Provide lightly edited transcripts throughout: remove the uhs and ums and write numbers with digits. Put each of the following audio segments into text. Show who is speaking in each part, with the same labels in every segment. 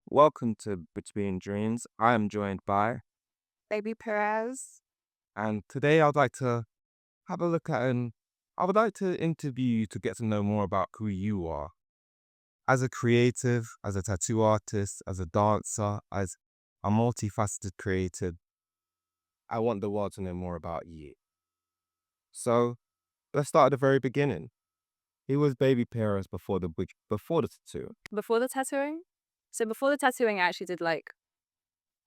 Speaker 1: Welcome to Between Dreams. I am joined by,
Speaker 2: Baby Pires.
Speaker 1: and today I'd like to have a look at and I would like to interview you to get to know more about who you are as a creative, as a tattoo artist, as a dancer, as a multifaceted creative. I want the world to know more about you. So let's start at the very beginning. He was Baby Pires before the tattoo.
Speaker 2: Before the tattooing? So before the tattooing, I actually did like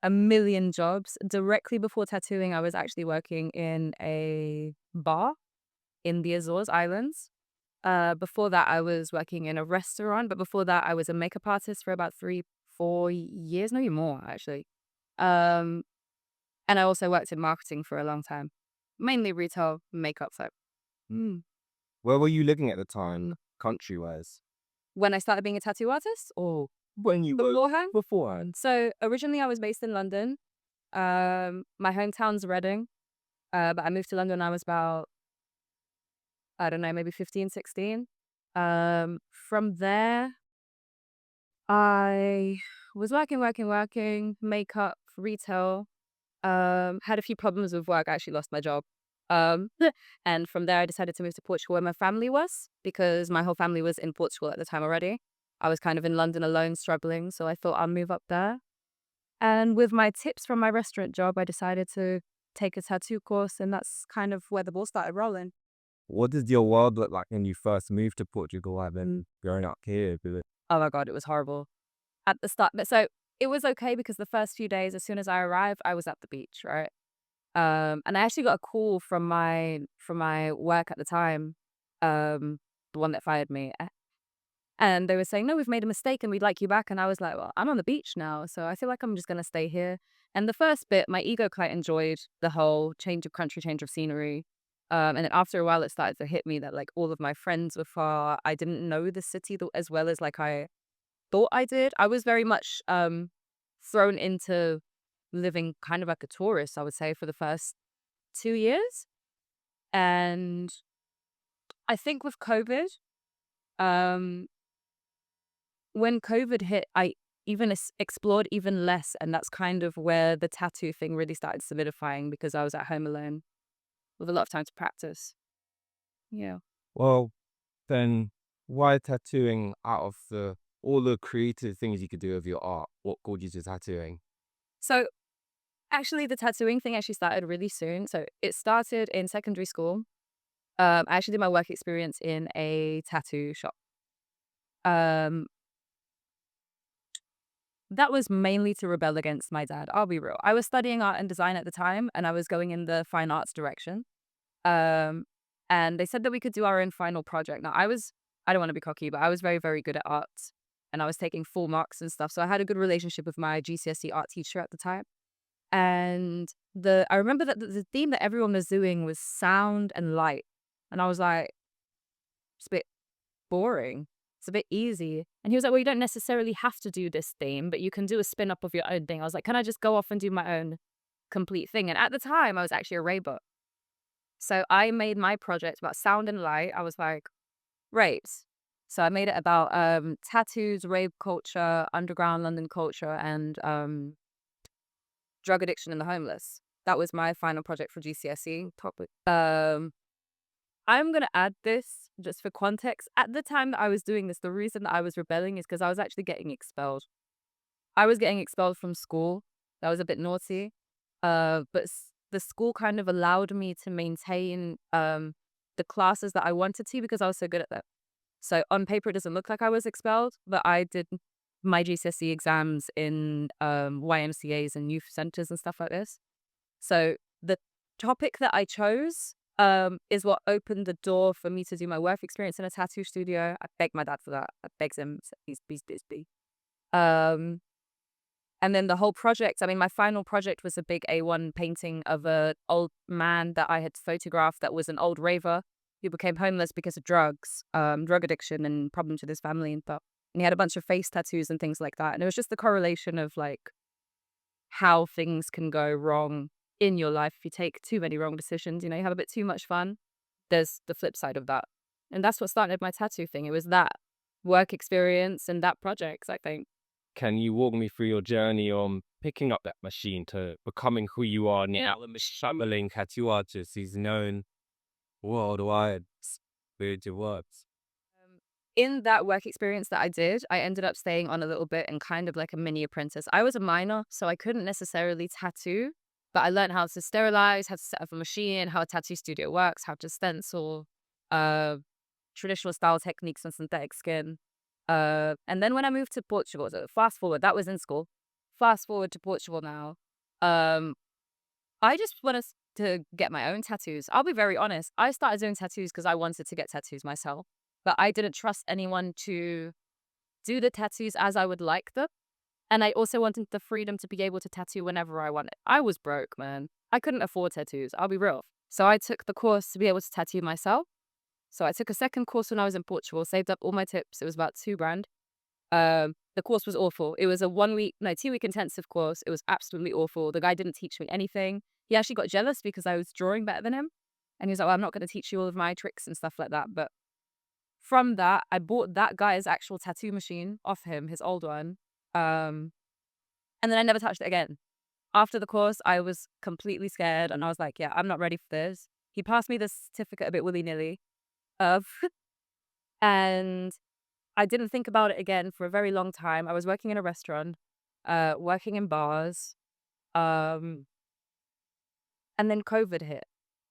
Speaker 2: a million jobs. Directly before tattooing, I was actually working in a bar in the Azores Islands. Before that, I was working in a restaurant. But before that, I was a makeup artist for about 4 years, maybe more actually. Um, and I also worked in marketing for a long time, mainly retail makeup. So mm.
Speaker 1: Where were you living at the time, country wise?
Speaker 2: When I started being a tattoo artist, or
Speaker 1: When you were
Speaker 2: beforehand?
Speaker 1: beforehand.
Speaker 2: So originally I was based in London. My hometown's Reading, but I moved to London when I was about, I don't know, maybe 15, 16. From there, I was working, makeup, retail. Had a few problems with work. I actually lost my job. Um, and from there, I decided to move to Portugal where my family was because my whole family was in Portugal at the time already. I was kind of in London alone, struggling. So I thought I'll move up there. And with my tips from my restaurant job, I decided to take a tattoo course, and that's kind of where the ball started rolling.
Speaker 1: What did your world look like when you first moved to Portugal and then growing up here?
Speaker 2: Oh my God, it was horrible at the start. But so it was okay because the first few days, as soon as I arrived, I was at the beach, right? And I actually got a call from my work at the time, the one that fired me, and they were saying, "No, we've made a mistake and we'd like you back." And I was like, "Well, I'm on the beach now, so I feel like I'm just gonna stay here." And the first bit, my ego quite enjoyed the whole change of country, change of scenery. And then after a while, it started to hit me that like all of my friends were far. I didn't know the city as well as like I thought I did. I was very much thrown into living kind of like a tourist, I would say, for the first 2 years. And I think with COVID, um, when COVID hit, I even explored even less. And that's kind of where the tattoo thing really started solidifying because I was at home alone with a lot of time to practice. Yeah.
Speaker 1: Well, then why tattooing out of the all the creative things you could do with your art? What called you to tattooing?
Speaker 2: So actually, the tattooing thing actually started really soon. So it started in secondary school. I actually did my work experience in a tattoo shop. Um, That was mainly to rebel against my dad, I'll be real. I was studying art and design at the time, and I was going in the fine arts direction. Um, and they said that we could do our own final project. Now, I don't wanna be cocky, but I was very, very good at art, and I was taking full marks and stuff, so I had a good relationship with my GCSE art teacher at the time. And I remember that the theme that everyone was doing was sound and light, and I was like, "It's a bit boring. It's a bit easy." And he was like, "Well, you don't necessarily have to do this theme, but you can do a spin up of your own thing." I was like, "Can I just go off and do my own complete thing?" And at the time, I was actually a raver. So I made my project about sound and light. I was like, raves. So I made it about tattoos, rave culture, underground London culture, and drug addiction and the homeless. That was my final project for GCSE topic. I'm gonna add this just for context. At the time that I was doing this, the reason that I was rebelling is because I was actually getting expelled. I was getting expelled from school. That was a bit naughty. But the school kind of allowed me to maintain the classes that I wanted to because I was so good at them. So on paper, it doesn't look like I was expelled, but I did my GCSE exams in YMCA's and youth centers and stuff like this. So the topic that I chose is what opened the door for me to do my work experience in a tattoo studio. I begged my dad for that. I begged him, so he's busy. Um, and then the whole project, I mean, my final project was a big A1 painting of an old man that I had photographed that was an old raver who became homeless because of drugs, drug addiction and problems with his family and stuff. And he had a bunch of face tattoos and things like that. And it was just the correlation of like how things can go wrong in your life if you take too many wrong decisions. You have a bit too much fun. There's the flip side of that. And that's what started my tattoo thing. It was that work experience and that project, I think.
Speaker 1: Can you walk me through your journey on picking up that machine to becoming who you are now? The traveling tattoo artist is known worldwide with your works.
Speaker 2: In that work experience that I did, I ended up staying on a little bit and kind of like a mini apprentice. I was a minor, so I couldn't necessarily tattoo, but I learned how to sterilize, how to set up a machine, how a tattoo studio works, how to stencil, uh, traditional style techniques on synthetic skin. And then when I moved to Portugal, so fast forward, that was in school. Fast forward to Portugal now. Um, I just wanted to get my own tattoos. I'll be very honest. I started doing tattoos because I wanted to get tattoos myself, but I didn't trust anyone to do the tattoos as I would like them. And I also wanted the freedom to be able to tattoo whenever I wanted. I was broke, man. I couldn't afford tattoos. I'll be real. So I took the course to be able to tattoo myself. So I took a second course when I was in Portugal, saved up all my tips. It was about 2 grand. The course was awful. It was a 1 week, no, 2 week intensive course. It was absolutely awful. The guy didn't teach me anything. He actually got jealous because I was drawing better than him. And he was like, well, I'm not going to teach you all of my tricks and stuff like that. But from that, I bought that guy's actual tattoo machine off him, his old one. Um, and then I never touched it again. After the course, I was completely scared and I was like, yeah, I'm not ready for this. He passed me the certificate a bit willy nilly. Uh, and I didn't think about it again for a very long time. I was working in a restaurant, working in bars, um, and then COVID hit.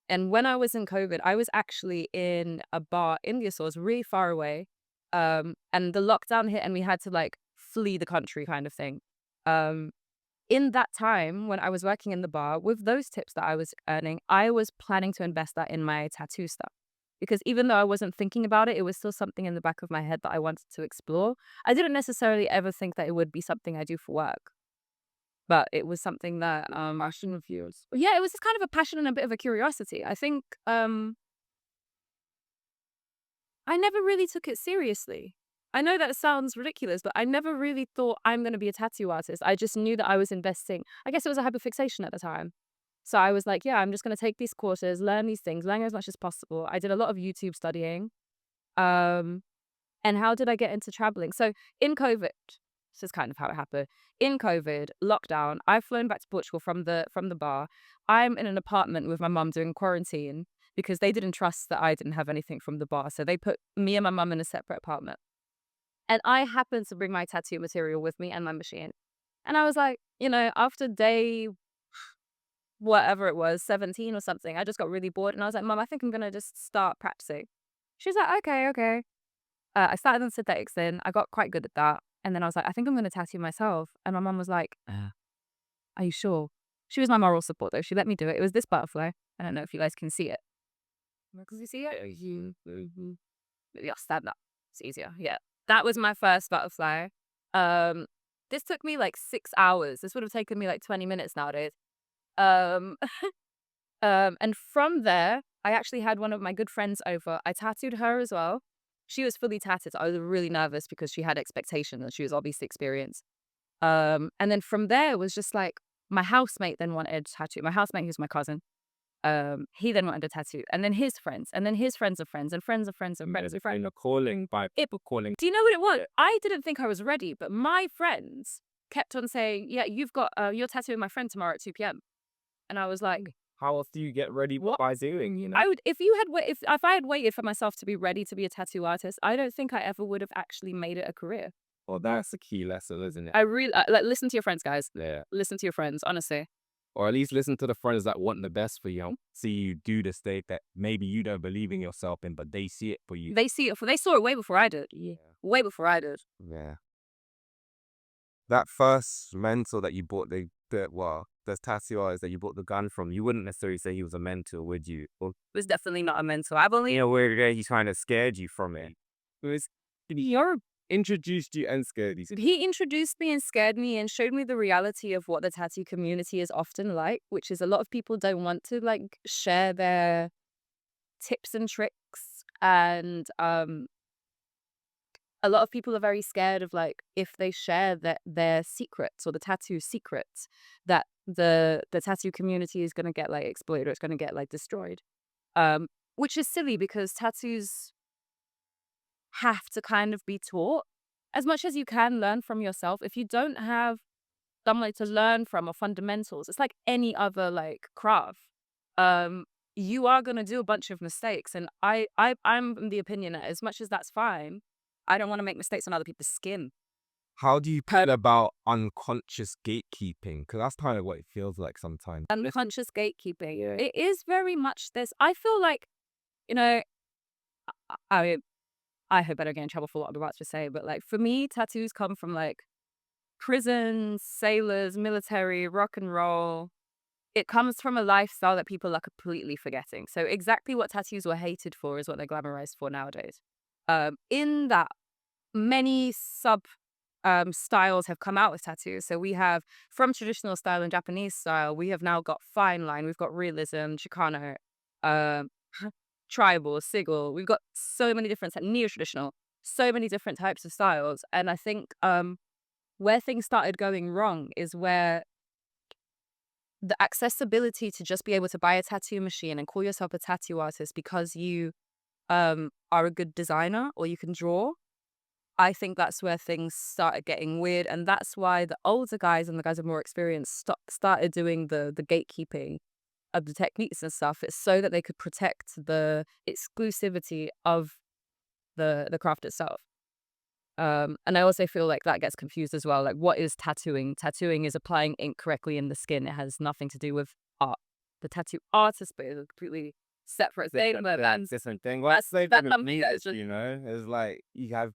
Speaker 2: And when I was in COVID, I was actually in a bar in the Açores, really far away. And the lockdown hit and we had to like flee the country kind of thing. Um, in that time when I was working in the bar, with those tips that I was earning, I was planning to invest that in my tattoo stuff. Because even though I wasn't thinking about it, it was still something in the back of my head that I wanted to explore. I didn't necessarily ever think that it would be something I do for work, but it was something that
Speaker 1: Passion of yours.
Speaker 2: yeah, it was just kind of a passion and a bit of a curiosity. I think I never really took it seriously. I know that sounds ridiculous, but I never really thought I'm going to be a tattoo artist. I just knew that I was investing. I guess it was a hyperfixation at the time. So I was like, yeah, I'm just going to take these courses, learn these things, learn as much as possible. I did a lot of YouTube studying. Um, and how did I get into traveling? So in COVID, this is kind of how it happened. In COVID, lockdown, I've flown back to Portugal from the bar. I'm in an apartment with my mum doing quarantine because they didn't trust that I didn't have anything from the bar. So they put me and my mum in a separate apartment. And I happened to bring my tattoo material with me and my machine. And I was like, after day whatever it was, 17 or something, I just got really bored. And I was like, Mum, I think I'm going to just start practicing. She's like, okay, okay. I started on synthetics then. I got quite good at that. And then I was like, I think I'm going to tattoo myself. And my mum was like, are you sure? She was my moral support though. She let me do it. It was this butterfly. I don't know if you guys can see it. Because you see it? Maybe I'll stand up. It's easier. Yeah. That was my first butterfly. Um, this took me like 6 hours. This would have taken me like 20 minutes nowadays. Um, and from there, I actually had one of my good friends over. I tattooed her as well. She was fully tattooed. I was really nervous because she had expectations and she was obviously experienced. And then from there, it was just like my housemate then wanted a tattoo. My housemate, who's my cousin, he then wanted a tattoo. And then his friends, and then his friends of friends, and friends of friends of friends.
Speaker 1: There's a kind of calling by people calling.
Speaker 2: Do you know what it was? I didn't think I was ready, but my friends kept on saying, yeah, you've got, you're tattooing my friend tomorrow at 2 p.m. And I was like,
Speaker 1: How else do you get ready
Speaker 2: what?
Speaker 1: by doing,
Speaker 2: I would, if I had waited for myself to be ready to be a tattoo artist, I don't think I ever would have actually made it a career.
Speaker 1: Well, that's a key lesson, isn't it?
Speaker 2: I really like listen to your friends, guys.
Speaker 1: Yeah.
Speaker 2: Listen to your friends, honestly.
Speaker 1: Or at least listen to the friends that want the best for you. See you do the state that maybe you don't believe in yourself in, but they see it for you.
Speaker 2: They saw it way before I did.
Speaker 1: Yeah.
Speaker 2: Way before I did.
Speaker 1: Yeah. That first mentor that you bought the tattoo artist that you bought the gun from, you wouldn't necessarily say he was a mentor, would you? Or
Speaker 2: It was definitely not a mentor. I've only
Speaker 1: in a weird way, he kind of scared you from it. It was
Speaker 2: you're
Speaker 1: introduced you and scared you.
Speaker 2: He introduced me and scared me and showed me the reality of what the tattoo community is often like, which is a lot of people don't want to like share their tips and tricks. And a lot of people are very scared of like if they share their secrets or the tattoo secrets that the tattoo community is gonna get like exploited or it's gonna get like destroyed. Which is silly because tattoos have to kind of be taught. as much as you can learn from yourself, if you don't have someone to learn from or fundamentals, it's like any other like craft. Um, you are gonna do a bunch of mistakes, and I'm in the opinion that as much as that's fine, I don't want to make mistakes on other people's skin.
Speaker 1: How do you feel about unconscious gatekeeping? Because that's kind of what it feels like sometimes.
Speaker 2: Unconscious gatekeeping. It is very much this. I feel like, you know, I I hope I don't get in trouble for what I'm about to say, but like for me, tattoos come from like prisons, sailors, military, rock and roll. It comes from a lifestyle that people are completely forgetting. So exactly what tattoos were hated for is what they're glamorized for nowadays. In that many sub styles have come out with tattoos. So we have from traditional style and Japanese style, we have now got fine line, we've got realism, Chicano, um, tribal, sigil. We've got so many different neo traditional, so many different types of styles. And I think where things started going wrong is where the accessibility to just be able to buy a tattoo machine and call yourself a tattoo artist because you are a good designer or you can draw. I think that's where things started getting weird, and that's why the older guys and the guys with more experience started doing the gatekeeping of the techniques and stuff. It's so that they could protect the exclusivity of the craft itself. And I also feel like that gets confused as well. Like, what is tattooing? Tattooing is applying ink correctly in the skin. It has nothing to do with art. The tattoo artist, but it's a completely separate thing. But that's
Speaker 1: Different thing. Well, that's
Speaker 2: that's
Speaker 1: different
Speaker 2: something that is
Speaker 1: music,
Speaker 2: just
Speaker 1: you know? It's like you have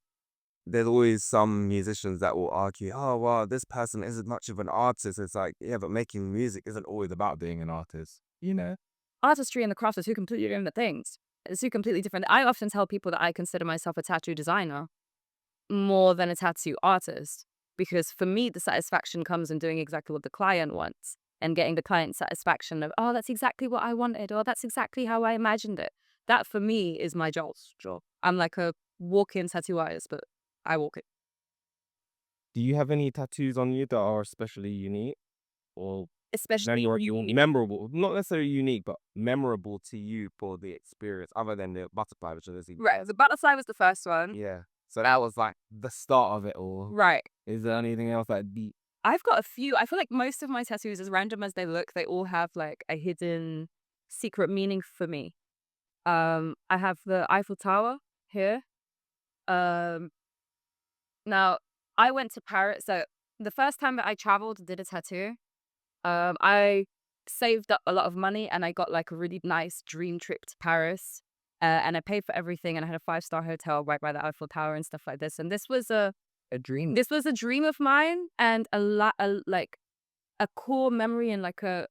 Speaker 1: there's always some musicians that will argue, oh, well, this person isn't much of an artist. It's like, yeah, but making music isn't always about being an artist, you know?
Speaker 2: artistry and the craft are two completely different things. It's two completely different. I often tell people that I consider myself a tattoo designer more than a tattoo artist because for me, the satisfaction comes in doing exactly what the client wants and getting the client satisfaction of, oh, that's exactly what I wanted, or that's exactly how I imagined it. That for me is my job. I'm like a walk-in tattoo artist, but I walk it.
Speaker 1: Do you have any tattoos on you that are especially unique or
Speaker 2: Especially
Speaker 1: very or
Speaker 2: you.
Speaker 1: memorable? Not necessarily unique, but memorable to you for the experience, other than the butterfly, which is
Speaker 2: Right. The butterfly was the first one.
Speaker 1: yeah. So that was like the start of it all.
Speaker 2: Right.
Speaker 1: Is there anything else that deep?
Speaker 2: I've got a few. I feel like most of my tattoos, as random as they look, they all have like a hidden secret meaning for me. I have the Eiffel Tower here. Um, Now I went to Paris. So the first time that I traveled, did a tattoo. I saved up a lot of money and I got like a really nice dream trip to Paris. And I paid for everything and I had a five-star hotel right by the Eiffel Tower and stuff like this. And
Speaker 1: A dream.
Speaker 2: this was a dream of mine and like a core memory and like a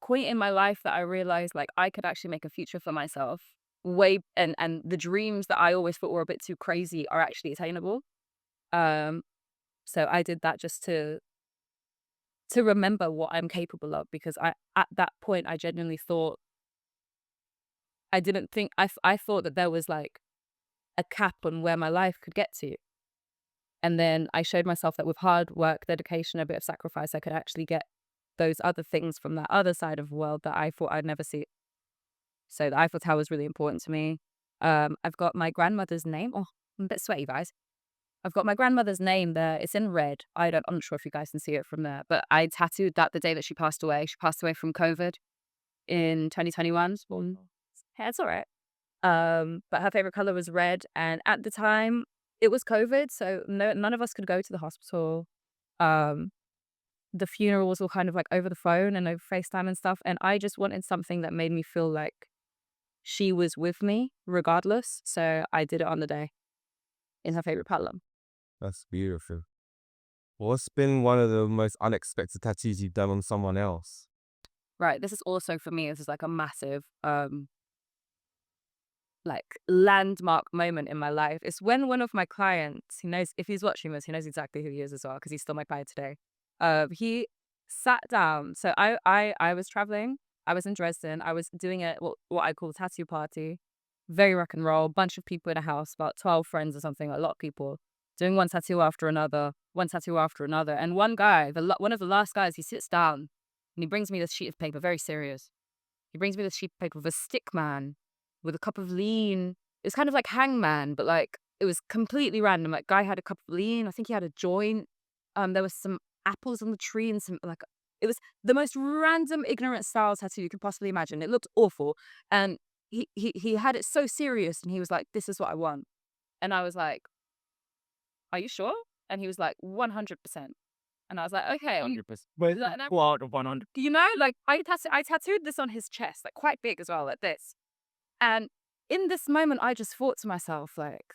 Speaker 2: point in my life that I realized like I could actually make a future for myself. Way and the dreams that I always thought were a bit too crazy are actually attainable. Um, so I did that just to remember what I'm capable of because I at that point I genuinely thought I didn't think I thought that there was like a cap on where my life could get to. And then I showed myself that with hard work, dedication, a bit of sacrifice, I could actually get those other things from that other side of the world that I thought I'd never see. So the Eiffel Tower is really important to me. I've got my grandmother's name. Oh, I'm a bit sweaty, guys. I've got my grandmother's name there. It's in red. I'm not sure if you guys can see it from there, but I tattooed that the day that she passed away. She passed away from COVID in 2021. Well, yeah, it's all right. But her favorite color was red, and at the time it was COVID, so none of us could go to the hospital. Um, the funeral was all kind of like over the phone and over FaceTime and stuff, and I just wanted something that made me feel like she was with me regardless. So I did it on the day in her favorite color.
Speaker 1: That's beautiful. What's been one of the most unexpected tattoos you've done on someone else?
Speaker 2: Right. This is also for me. This is like a massive like landmark moment in my life. It's when one of my clients, he knows if he's watching this, he knows exactly who he is as well because he's still my client today. He sat down. So I was traveling. I was in Dresden. I was doing a what I call tattoo party, very rock and roll. Bunch of people in a house, about 12 friends or something. A lot of people doing one tattoo after another, one tattoo after another. And one guy, one of the last guys, he sits down and he brings me this sheet of paper, very serious. He brings me this sheet of paper with a stick man with a cup of lean. It's kind of like Hangman, but like It was completely random. Like, guy had a cup of lean. I think he had a joint. There was some apples on the tree and some like it was the most random ignorant style tattoo you could possibly imagine. It looked awful, and he had it so serious, and he was like, "This is what I want," and I was like, "Are you sure?" And he was like, "100%." And I was like, "Okay."
Speaker 3: 100%. But
Speaker 2: And I,
Speaker 3: go out of 100.
Speaker 2: like I tattooed this on his chest, like quite big as well, like this. And in this moment, I just thought to myself, like,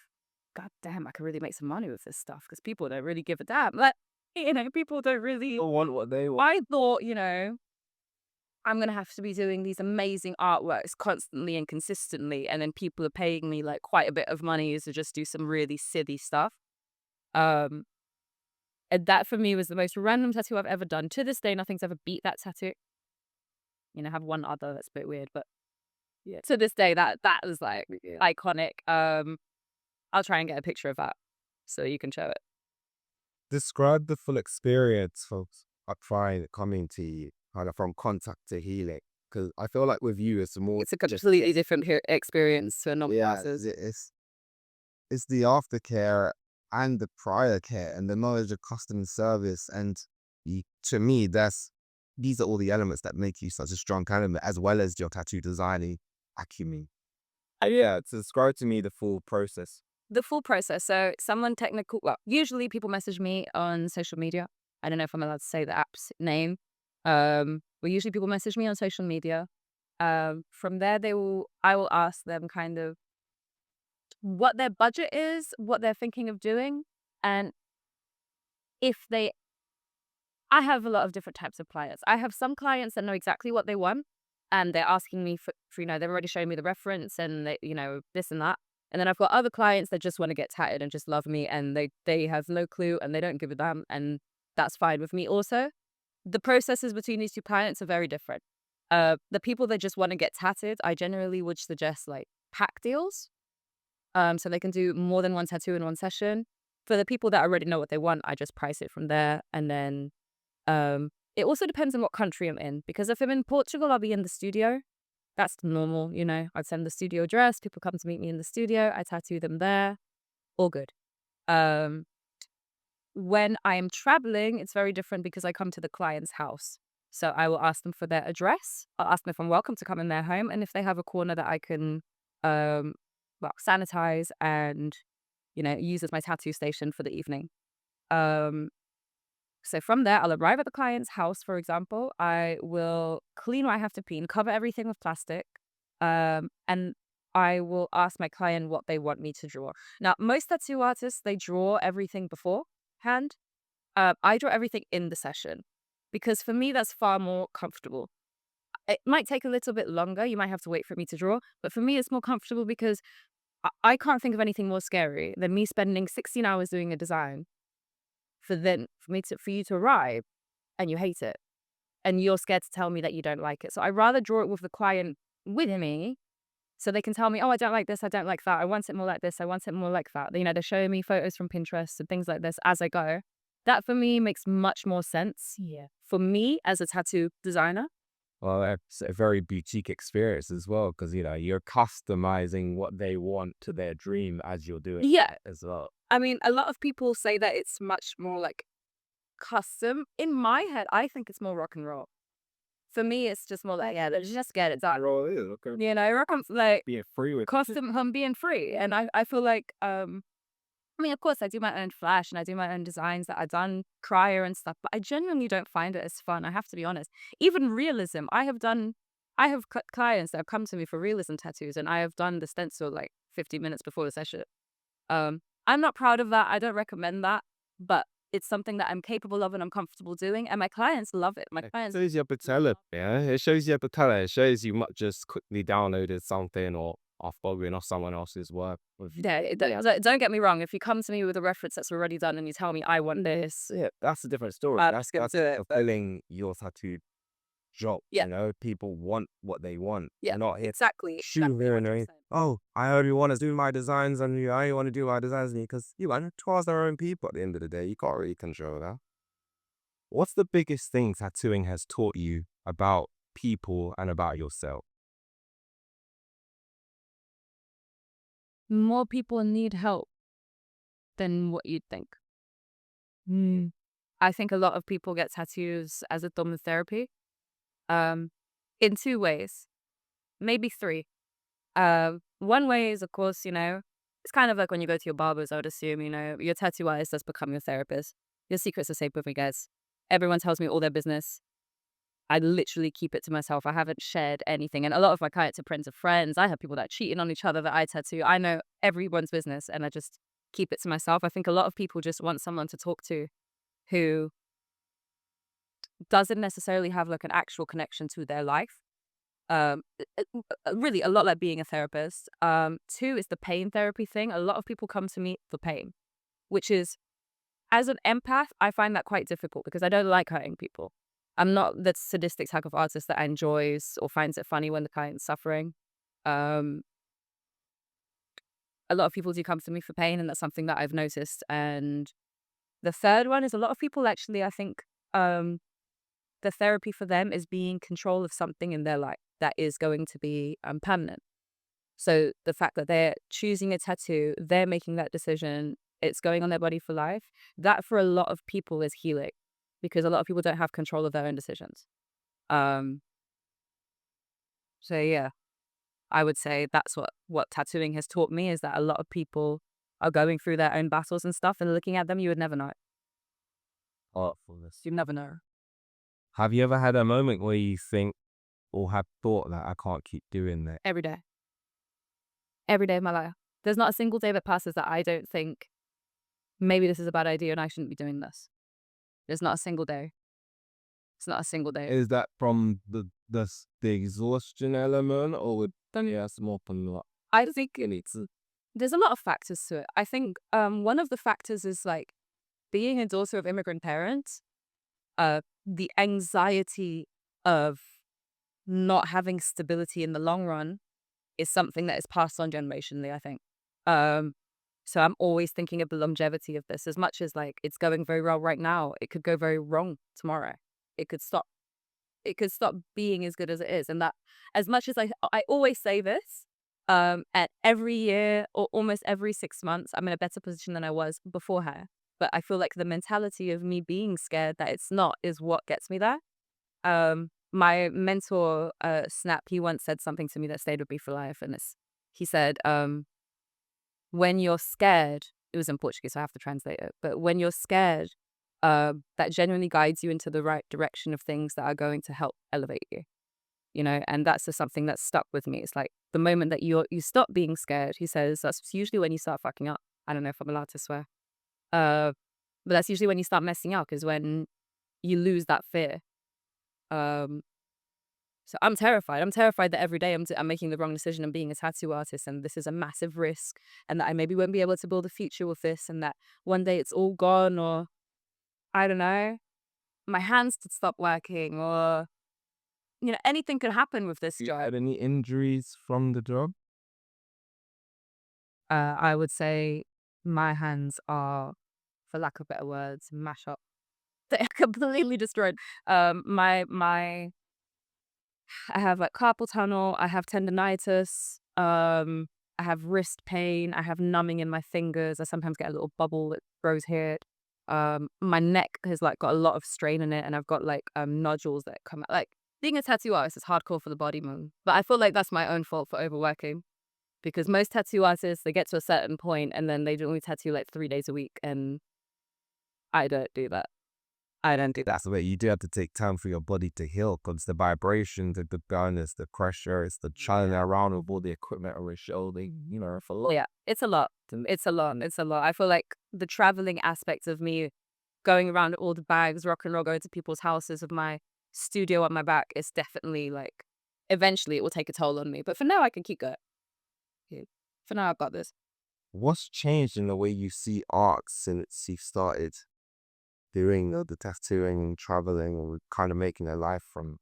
Speaker 2: God damn, I could really make some money with this stuff because people don't really give a damn. Like, people don't really.
Speaker 3: People want what they want.
Speaker 2: I thought, I'm going to have to be doing these amazing artworks constantly and consistently. And then people are paying me like quite a bit of money to just do some really silly stuff. Um, and that for me was the most random tattoo I've ever done. To this day, nothing's ever beat that tattoo. I have one other that's a bit weird, but yeah, to this day, that was like iconic. I'll try and get a picture of that so you can show it.
Speaker 1: Describe the full experience of a client coming to you, kind of from contact to healing. Because I feel like with you, it's more
Speaker 2: It's a
Speaker 1: just
Speaker 2: completely different experience to a
Speaker 1: yeah,
Speaker 2: non-classes.
Speaker 1: it's the aftercare and the prior care and the knowledge of customer service. And to me, these are all the elements that make you such a strong candidate, as well as your tattoo designing acumen. Yeah, to describe to me the full process.
Speaker 2: The full process. So someone technical, well, usually people message me on social media. I don't know if I'm allowed to say the app's name. But usually people message me on social media. From there, I will ask them kind of what their budget is, what they're thinking of doing, and if they I have a lot of different types of clients. I have some clients that know exactly what they want, and they're asking me for they've already shown me the reference and they, this and that. And then I've got other clients that just want to get tatted and just love me, and they have no clue and they don't give a damn, and that's fine with me also. The processes between these two clients are very different. The people that just want to get tatted, I generally would suggest like pack deals, so they can do more than one tattoo in one session. For the people that already know what they want, I just price it from there, and then it also depends on what country I'm in, because if I'm in Portugal, I'll be in the studio. That's normal, I'd send the studio address, people come to meet me in the studio, I tattoo them there, all good. Um, when I am traveling, it's very different because I come to the client's house. So I will ask them for their address. I'll ask them if I'm welcome to come in their home, and if they have a corner that I can, um, sanitize and, use as my tattoo station for the evening. Um, so from there, I'll arrive at the client's house, for example. I will clean what I have to clean, cover everything with plastic, and I will ask my client what they want me to draw. Now, most tattoo artists, they draw everything beforehand. I draw everything in the session because for me, that's far more comfortable. It might take a little bit longer. You might have to wait for me to draw, but for me, it's more comfortable because I can't think of anything more scary than me spending 16 hours doing a design for you to arrive and you hate it and you're scared to tell me that you don't like it. So I'd rather draw it with the client with me so they can tell me, oh, I don't like this, I don't like that, I want it more like this, I want it more like that. They're showing me photos from Pinterest and things like this as I go. That for me makes much more sense. Yeah. For me as a tattoo designer.
Speaker 1: Well, it's a very boutique experience as well, because you're customizing what they want to their dream as you're doing
Speaker 2: Yeah.
Speaker 1: it as well.
Speaker 2: I mean, a lot of people say that it's much more like custom. In my head, I think it's more rock and roll. For me, it's just more like, yeah, let's just get it done.
Speaker 1: Roll is okay.
Speaker 2: Rock and like
Speaker 1: Being free with
Speaker 2: custom home being free. And I feel like I mean, of course I do my own flash and I do my own designs that I've done prior and stuff, but I genuinely don't find it as fun. I have to be honest. Even realism, I have clients that have come to me for realism tattoos, and I have done the stencil like 50 minutes before the session. I'm not proud of that. I don't recommend that, but it's something that I'm capable of and I'm comfortable doing, and my clients love it. My
Speaker 1: it
Speaker 2: clients,
Speaker 1: shows your patella, yeah. It shows your patella. It shows you not just quickly downloaded something or off borrowing off someone else's work.
Speaker 2: yeah, don't get me wrong. If you come to me with a reference that's already done and you tell me I want this,
Speaker 1: Yeah, that's a different story.
Speaker 2: I'll
Speaker 1: That's
Speaker 2: skip
Speaker 1: that's
Speaker 2: to it. But
Speaker 1: fulfilling your tattoo job.
Speaker 2: yeah,
Speaker 1: People want what they want.
Speaker 2: yeah,
Speaker 1: They're not here
Speaker 2: exactly,
Speaker 1: shoehorning.
Speaker 2: 100%.
Speaker 1: Oh, I only want to do my designs on you. I only want to do my designs on you because towards their own people. At the end of the day, you can't really control that. What's the biggest thing tattooing has taught you about people and about yourself?
Speaker 2: More people need help. than what you'd think. Mm. I think a lot of people get tattoos as a form of therapy, um, in two ways, maybe three. One way is, of course, it's kind of like when you go to your barbers, I would assume, your tattoo artist does become your therapist. Your secret's are safe with me, guys. Everyone tells me all their business. I literally keep it to myself. I haven't shared anything. And a lot of my clients are friends of friends. I have people that are cheating on each other that I tattoo. I know everyone's business and I just keep it to myself. I think a lot of people just want someone to talk to who doesn't necessarily have like an actual connection to their life. Really, a lot like being a therapist. Two is the pain therapy thing. A lot of people come to me for pain, which is, as an empath, I find that quite difficult because I don't like hurting people. I'm not the sadistic type of artist that enjoys or finds it funny when the client's suffering. Um, a lot of people do come to me for pain, and that's something that I've noticed. And the third one is a lot of people actually, I think, the therapy for them is being in control of something in their life that is going to be permanent. So the fact that they're choosing a tattoo, they're making that decision, it's going on their body for life, that for a lot of people is healing because a lot of people don't have control of their own decisions. Um, so yeah, I would say that's what tattooing has taught me is that a lot of people are going through their own battles and stuff, and looking at them, you would never know.
Speaker 1: Artfulness.
Speaker 2: You'd never know.
Speaker 1: Have you ever had a moment where you think or have thought that I can't keep doing that?
Speaker 2: Every day. Every day of my life. There's not a single day that passes that I don't think maybe this is a bad idea and I shouldn't be doing this. There's not a single day. It's not a single day.
Speaker 1: Is that from the exhaustion element, or would yeah, it's more from like
Speaker 2: I think
Speaker 1: it's
Speaker 2: there's a lot of factors to it. I think one of the factors is like being a daughter of immigrant parents, the anxiety of not having stability in the long run is something that is passed on generationally, I think. Um, so I'm always thinking of the longevity of this. As much as like it's going very well right now, it could go very wrong tomorrow. It could stop. It could stop being as good as it is. And that, as much as I always say this, at every year or almost every 6 months, I'm in a better position than I was before her. But I feel like the mentality of me being scared that it's not is what gets me there. My mentor, Snap, he once said something to me that stayed with me for life. And he said, when you're scared, it was in Portuguese, so I have to translate it. But when you're scared, that genuinely guides you into the right direction of things that are going to help elevate you, and that's just something that's stuck with me. It's like the moment that you stop being scared, he says, that's usually when you start fucking up. I don't know if I'm allowed to swear. Uh, but that's usually when you start messing up, is when you lose that fear. Um, So I'm terrified. I'm terrified that every day I'm making the wrong decision and being a tattoo artist, and this is a massive risk, and that I maybe won't be able to build a future with this, and that one day it's all gone, or I don't know, my hands could stop working, or anything could happen with this
Speaker 1: you
Speaker 2: job.
Speaker 1: had any injuries from the job?
Speaker 2: I would say my hands are, for lack of better words, mash up. They're completely destroyed. My I have like carpal tunnel, I have tendonitis, I have wrist pain, I have numbing in my fingers, I sometimes get a little bubble that grows here. My neck has like got a lot of strain in it, and I've got like nodules that come out. Like, being a tattoo artist is hardcore for the body, man. But I feel like that's my own fault for overworking, because most tattoo artists, they get to a certain point and then they only tattoo like 3 days a week, and I don't do that. I don't do that.
Speaker 1: That's the way you do have to take time for your body to heal, because the vibrations, the dulness, the pressure, it's the chilling around with all the equipment on your shoulder, for a lot.
Speaker 2: Yeah, it's a lot. It's a lot. It's a lot. I feel like the traveling aspect of me going around all the bags, rock and roll, going to people's houses with my studio on my back is definitely like, eventually it will take a toll on me. But for now, I can keep going. Yeah. For now, I've got this.
Speaker 1: What's changed in the way you see art since you started doing the tattooing and traveling and kind of making a life from?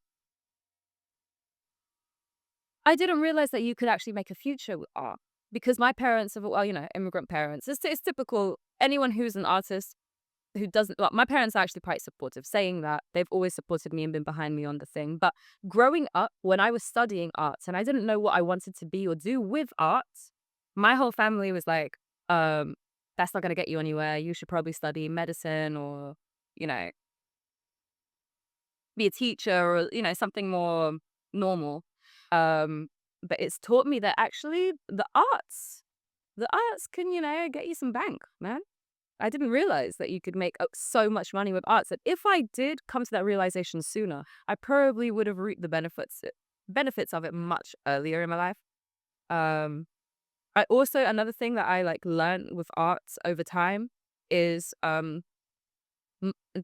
Speaker 2: I didn't realize that you could actually make a future with art, because my parents have, well, immigrant parents. It's typical. Anyone who's an artist who doesn't, well, my parents are actually quite supportive. Saying that, they've always supported me and been behind me on the thing. But growing up, when I was studying arts and I didn't know what I wanted to be or do with art, my whole family was like, um, that's not going to get you anywhere. You should probably study medicine or, you know, be a teacher or, something more normal. Um, but it's taught me that actually the arts can, get you some bank, man. I didn't realize that you could make so much money with arts. That if I did come to that realization sooner, I probably would have reaped the benefits of it much earlier in my life. Um, I also another thing that I like learned with arts over time is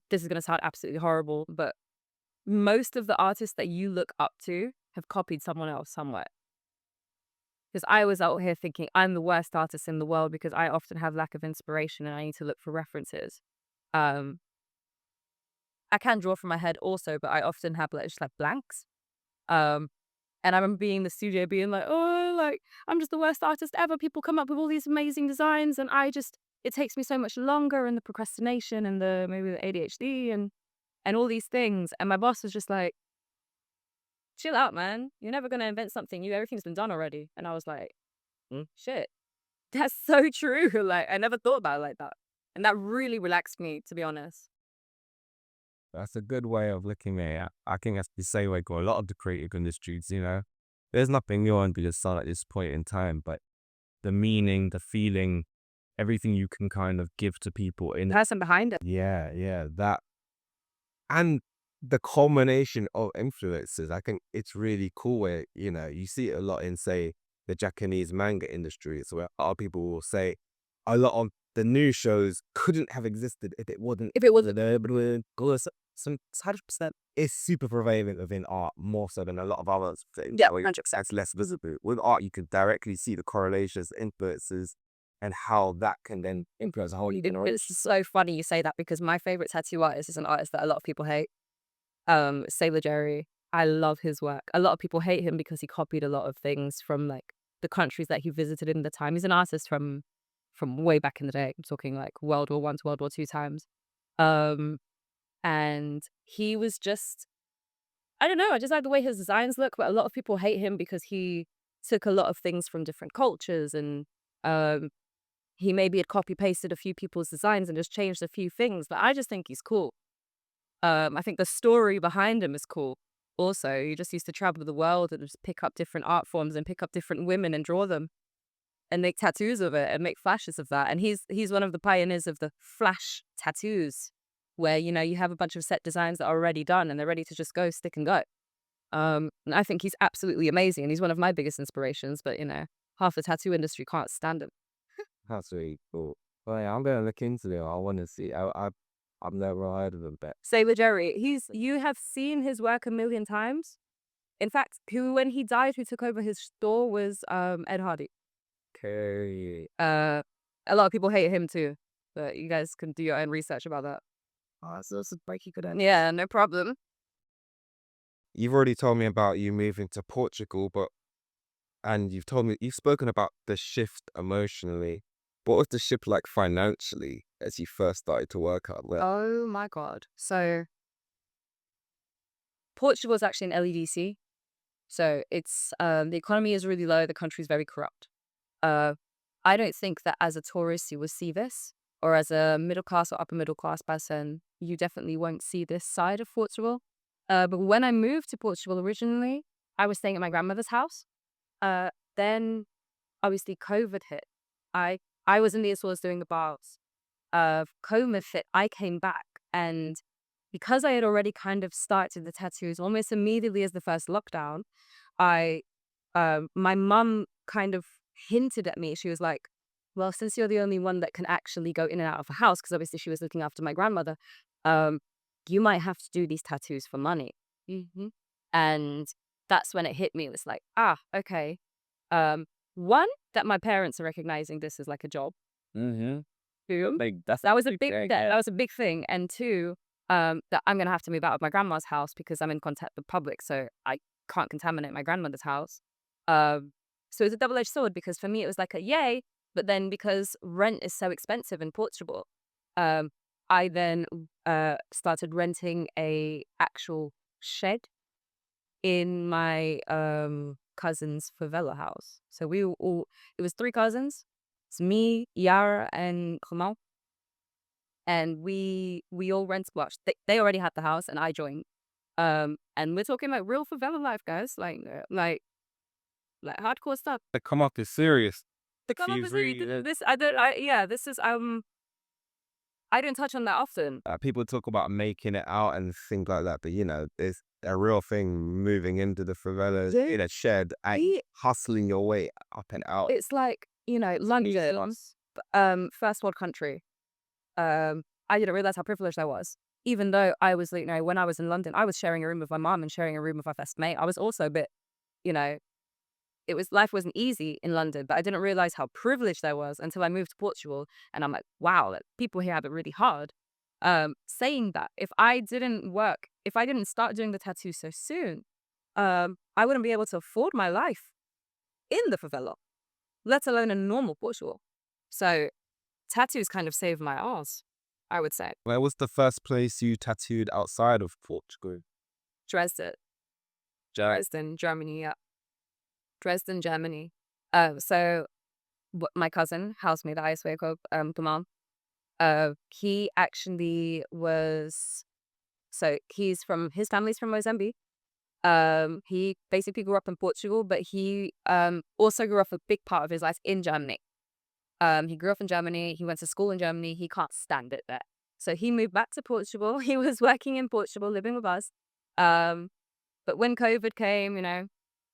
Speaker 2: this is gonna sound absolutely horrible, but most of the artists that you look up to have copied someone else somewhere. Because I was out here thinking I'm the worst artist in the world because I often have lack of inspiration and I need to look for references. Um, I can draw from my head also, but I often have like just like blanks. Um, and I remember being in the studio being like, oh, like I'm just the worst artist ever. People come up with all these amazing designs, and it takes me so much longer, and the procrastination and the maybe the ADHD and all these things. And my boss was just like, chill out, man. You're never gonna invent something new. Everything's been done already. And I was like, shit, that's so true. Like I never thought about it like that, and that really relaxed me, to be honest.
Speaker 1: That's a good way of looking at it. I think that's the same way go a lot of the creative industries, you know. There's nothing new under the sun at this point in time, but the meaning, the feeling, everything you can kind of give to people in
Speaker 2: Person behind it.
Speaker 1: yeah, yeah, that and the culmination of influences. I think it's really cool where, you know, you see it a lot in, say, the Japanese manga industry. So where other people will say a lot of the new shows couldn't have existed if it wasn't
Speaker 2: If it was
Speaker 1: some 100%. It's super prevalent within art more so than a lot of other things.
Speaker 2: yeah,
Speaker 1: Where
Speaker 2: 100%.
Speaker 1: it's less visible. With art, you can directly see the correlations, influences, and how that can then influence a whole new generation.
Speaker 2: It's so funny you say that because my favorite tattoo artist is an artist that a lot of people hate. Sailor Jerry. I love his work. A lot of people hate him because he copied a lot of things from like the countries that he visited in the time. He's an artist from way back in the day. I'm talking like World War I to World War II times. Um, and he was just I don't know. I just like the way his designs look, but a lot of people hate him because he took a lot of things from different cultures and um he maybe had copy pasted a few people's designs and just changed a few things. But I just think he's cool. I think the story behind him is cool. Also, he just used to travel the world and just pick up different art forms and pick up different women and draw them and make tattoos of it and make flashes of that. And he's one of the pioneers of the flash tattoos, where you have a bunch of set designs that are already done and they're ready to just go stick and go. And I think he's absolutely amazing, and he's one of my biggest inspirations. But half the tattoo industry can't stand him.
Speaker 1: That's really cool. Well, yeah, I'm gonna look into it. I want to see. I've never heard of him, but
Speaker 2: Sailor Jerry, you have seen his work a million times. In fact, when he died, who took over his store was Ed Hardy.
Speaker 1: okay.
Speaker 2: A lot of people hate him too, but you guys can do your own research about that.
Speaker 1: Oh, so it's a breaky good end.
Speaker 2: Yeah, no problem.
Speaker 1: You've already told me about you moving to Portugal, and you've spoken about the shift emotionally. What was the shift like financially as you first started to work out there?
Speaker 2: Oh my God. So Portugal is actually an LEDC. So it's the economy is really low. The country is very corrupt. Uh, I don't think that as a tourist you will see this, or as a middle class or upper middle class person, you definitely won't see this side of Portugal. But when I moved to Portugal originally, I was staying at my grandmother's house. Then obviously COVID hit. I was in the Azores doing the bars. COVID hit. I came back, and because I had already kind of started the tattoos almost immediately as the first lockdown, I my mum kind of hinted at me. She was like, "Well, since you're the only one that can actually go in and out of a house, because obviously she was looking after my grandmother, um, you might have to do these tattoos for money." And that's when it hit me. It was like, okay. Um, one, that my parents are recognizing this as like a job.
Speaker 1: Mm-hmm.
Speaker 2: Boom.
Speaker 1: Like that's
Speaker 2: That was a
Speaker 1: big
Speaker 2: big
Speaker 1: thing,
Speaker 2: that,
Speaker 1: yeah.
Speaker 2: that was a big thing. And two, that I'm gonna have to move out of my grandma's house because I'm in contact with public, so I can't contaminate my grandmother's house. Um, so it's a double-edged sword because for me it was like a yay, but then because rent is so expensive in Portugal, um, I then started renting a actual shed in my cousin's favela house. So we were all it was three cousins. It's me, Yara, and Kamal, and we all rent. Well, they already had the house, and I joined. And we're talking like real favela life, guys. Like hardcore stuff.
Speaker 1: The come up is serious.
Speaker 2: The come up
Speaker 1: She's
Speaker 2: is
Speaker 1: really
Speaker 2: this. I don't. I yeah. This is I don't touch on that often.
Speaker 1: people talk about making it out and things like that, but you know, it's a real thing moving into the favelas in a shed and
Speaker 2: Ye-
Speaker 1: hustling your way up and out.
Speaker 2: It's like London, first world country. I didn't realize how privileged I was. Even though I was, when I was in London, I was sharing a room with my mom and sharing a room with my best mate. I was also a bit, you know, life wasn't easy in London, but I didn't realize how privileged I was until I moved to Portugal. And I'm like, wow, like, people here have it really hard. Saying that, if I didn't start doing the tattoo so soon, I wouldn't be able to afford my life in the favela, let alone in normal Portugal. So tattoos kind of saved my ass, I would say.
Speaker 1: Where was the first place you tattooed outside of Portugal?
Speaker 2: Dresden, Dresden, Germany, yeah. Dresden, Germany. So my cousin, housemate that I spoke of, Gamal, he actually his family's from Mozambique. He basically grew up in Portugal, but he also grew up a big part of his life in Germany. He grew up in Germany. He went to school in Germany. He can't stand it there. So he moved back to Portugal. He was working in Portugal, living with us. Um, but when COVID came,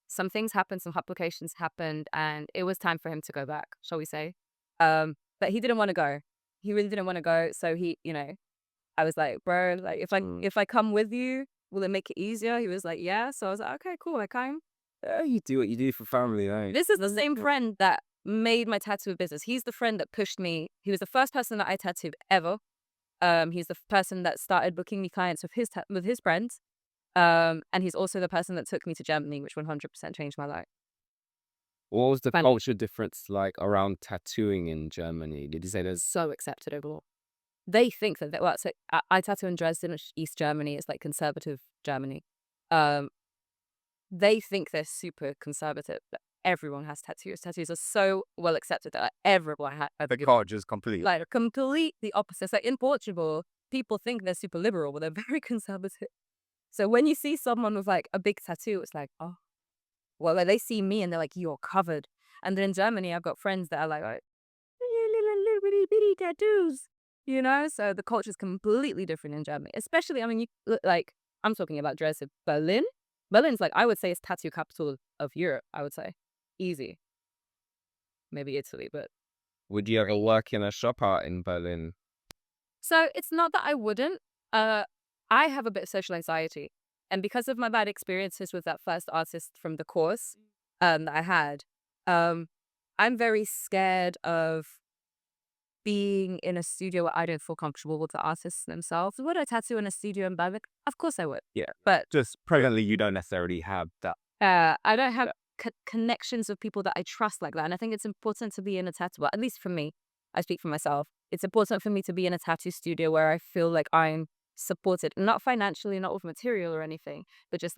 Speaker 2: some things happened, some complications happened, and it was time for him to go back, shall we say. But he didn't want to go. He really didn't want to go. So I was like, bro, like if I come with you, will it make it easier? He was like, yeah. So I was like, okay, cool, I came.
Speaker 1: Yeah, you do what you do for family, right?
Speaker 2: This is the same friend that made my tattoo business. He's the friend that pushed me. He was the first person that I tattooed ever. He's the person that started booking me clients with his friends. And he's also the person that took me to Germany, which 100% changed my life.
Speaker 1: What was the
Speaker 2: Fun.
Speaker 1: culture difference like around tattooing in Germany? Did you say there's
Speaker 2: So accepted overall. They think that, so I tattoo in Dresden, which is East Germany. It's like conservative Germany. Um, they think they're super conservative, but everyone has tattoos. Tattoos are so well accepted that everyone has
Speaker 1: the culture is complete?
Speaker 2: like complete the opposite. So in Portugal, people think they're super liberal, but they're very conservative. So when you see someone with like a big tattoo, it's like, oh, well, like, they see me and they're like, you're covered. And then in Germany, I've got friends that are like little bitty bitty tattoos, So the culture is completely different in Germany, especially. I mean, like I'm talking about Dresden, Berlin. Berlin's like I would say it's tattoo capital of Europe. I would say, easy. Maybe Italy, but
Speaker 1: Would you ever work in a shop out in Berlin?
Speaker 2: so it's not that I wouldn't. Uh, I have a bit of social anxiety, and because of my bad experiences with that first artist from the course, that I had, um, I'm very scared of being in a studio where I don't feel comfortable with the artists themselves. Would I tattoo in a studio in Berlin? Of course I would.
Speaker 1: Yeah,
Speaker 2: But
Speaker 1: just presently you don't necessarily have that.
Speaker 2: I don't have connections with people that I trust like that. And I think it's important to be in a tattoo, well, at least for me, I speak for myself. It's important for me to be in a tattoo studio where I feel like I'm supported, not financially, not with material or anything, but just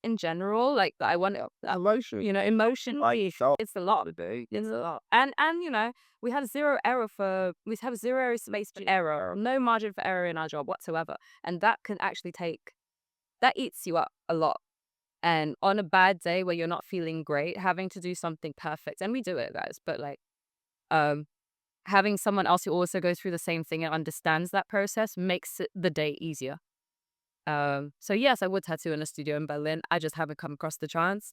Speaker 2: in general, like I want emotion, emotionally, it's a lot. It's a lot. And we have zero space for error, no margin for error in our job whatsoever. And that can actually that eats you up a lot. And on a bad day where you're not feeling great, having to do something perfect, and we do it, guys, but like um having someone else who also goes through the same thing and understands that process makes the day easier. So yes, I would tattoo in a studio in Berlin. I just haven't come across the chance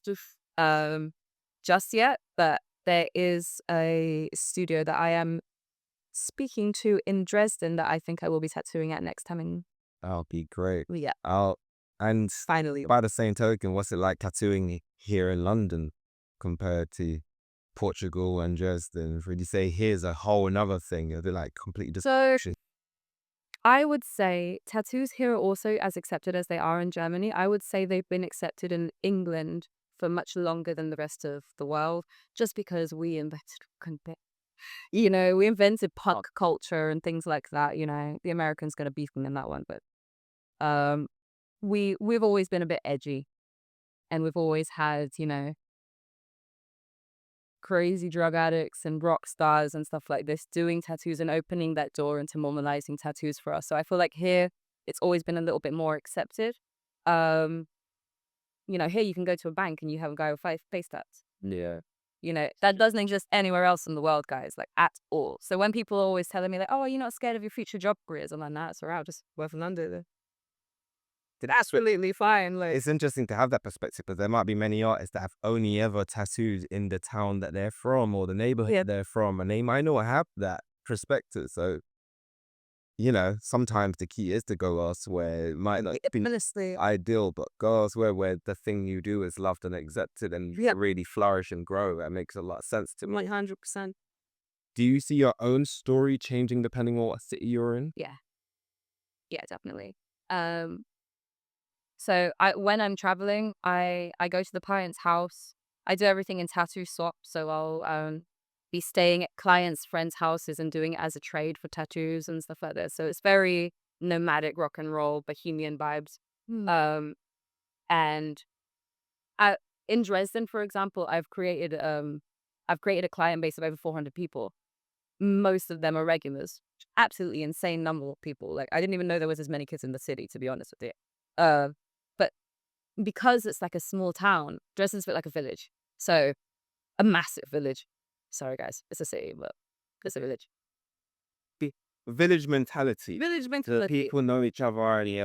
Speaker 2: um, just yet. But there is a studio that I am speaking to in Dresden that I think I will be tattooing at next time.
Speaker 1: That'll be great.
Speaker 2: Yeah,
Speaker 1: And
Speaker 2: finally.
Speaker 1: by the same token, what's it like tattooing here in London compared to Portugal and Dresden? Would you say here's a whole another thing? Is it like completely
Speaker 2: So
Speaker 1: different?
Speaker 2: I would say tattoos here are also as accepted as they are in Germany. I would say they've been accepted in England for much longer than the rest of the world, just because we invented we invented punk culture and things like that. The Americans gonna beat them in that one, but um, we've always been a bit edgy, and we've always had crazy drug addicts and rock stars and stuff like this doing tattoos and opening that door into normalizing tattoos for us. So I feel like here it's always been a little bit more accepted. Um, here you can go to a bank and you have a guy with 5 face tats.
Speaker 1: Yeah.
Speaker 2: That doesn't exist anywhere else in the world, guys, like at all. So when people are always telling me like, "Oh, are you not scared of your future job careers?" I'm like, "Nah, it's alright. I'll just work from London. That's absolutely fine." Like,
Speaker 1: It's interesting to have that perspective, but there might be many artists that have only ever tattooed in the town that they're from or the neighborhood
Speaker 2: yeah,
Speaker 1: they're from, and they might not have that perspective. So, sometimes the key is to go elsewhere. It might not be
Speaker 2: honestly,
Speaker 1: ideal, but go elsewhere where the thing you do is loved and accepted and
Speaker 2: yeah,
Speaker 1: really flourish and grow. That makes a lot of sense to me.
Speaker 2: 100%.
Speaker 1: Do you see your own story changing depending on what city you're in?
Speaker 2: Yeah, yeah, definitely. Um, so when I'm traveling, I go to the client's house. I do everything in tattoo swap, so I'll be staying at clients' friends' houses and doing it as a trade for tattoos and stuff like that. So it's very nomadic rock and roll, bohemian vibes. Um, and I, in Dresden, for example, I've created a client base of over 400 people. Most of them are regulars. Absolutely insane number of people. Like I didn't even know there was as many kids in the city, to be honest with you. Uh, but because it's like a small town, Dresden's a bit like a village. So a massive village. Sorry guys, it's a city, but it's a village.
Speaker 1: The village mentality.
Speaker 2: Village
Speaker 1: The
Speaker 2: mentality.
Speaker 1: people know each other already.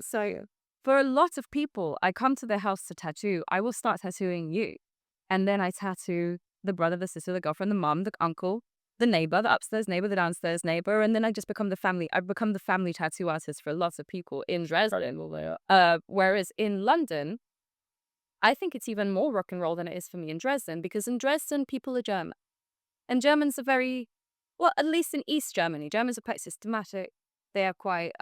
Speaker 2: So for a lot of people, I come to their house to tattoo. I will start tattooing you. And then I tattoo the brother, the sister, the girlfriend, the mom, the uncle, the neighbor, the upstairs neighbor, the downstairs neighbor. And then I just become the family. I've become the family tattoo artist for lots of people in Dresden. Whereas in London, I think it's even more rock and roll than it is for me in Dresden, because in Dresden, people are German. And Germans are very, well, at least in East Germany, Germans are quite systematic. They are quite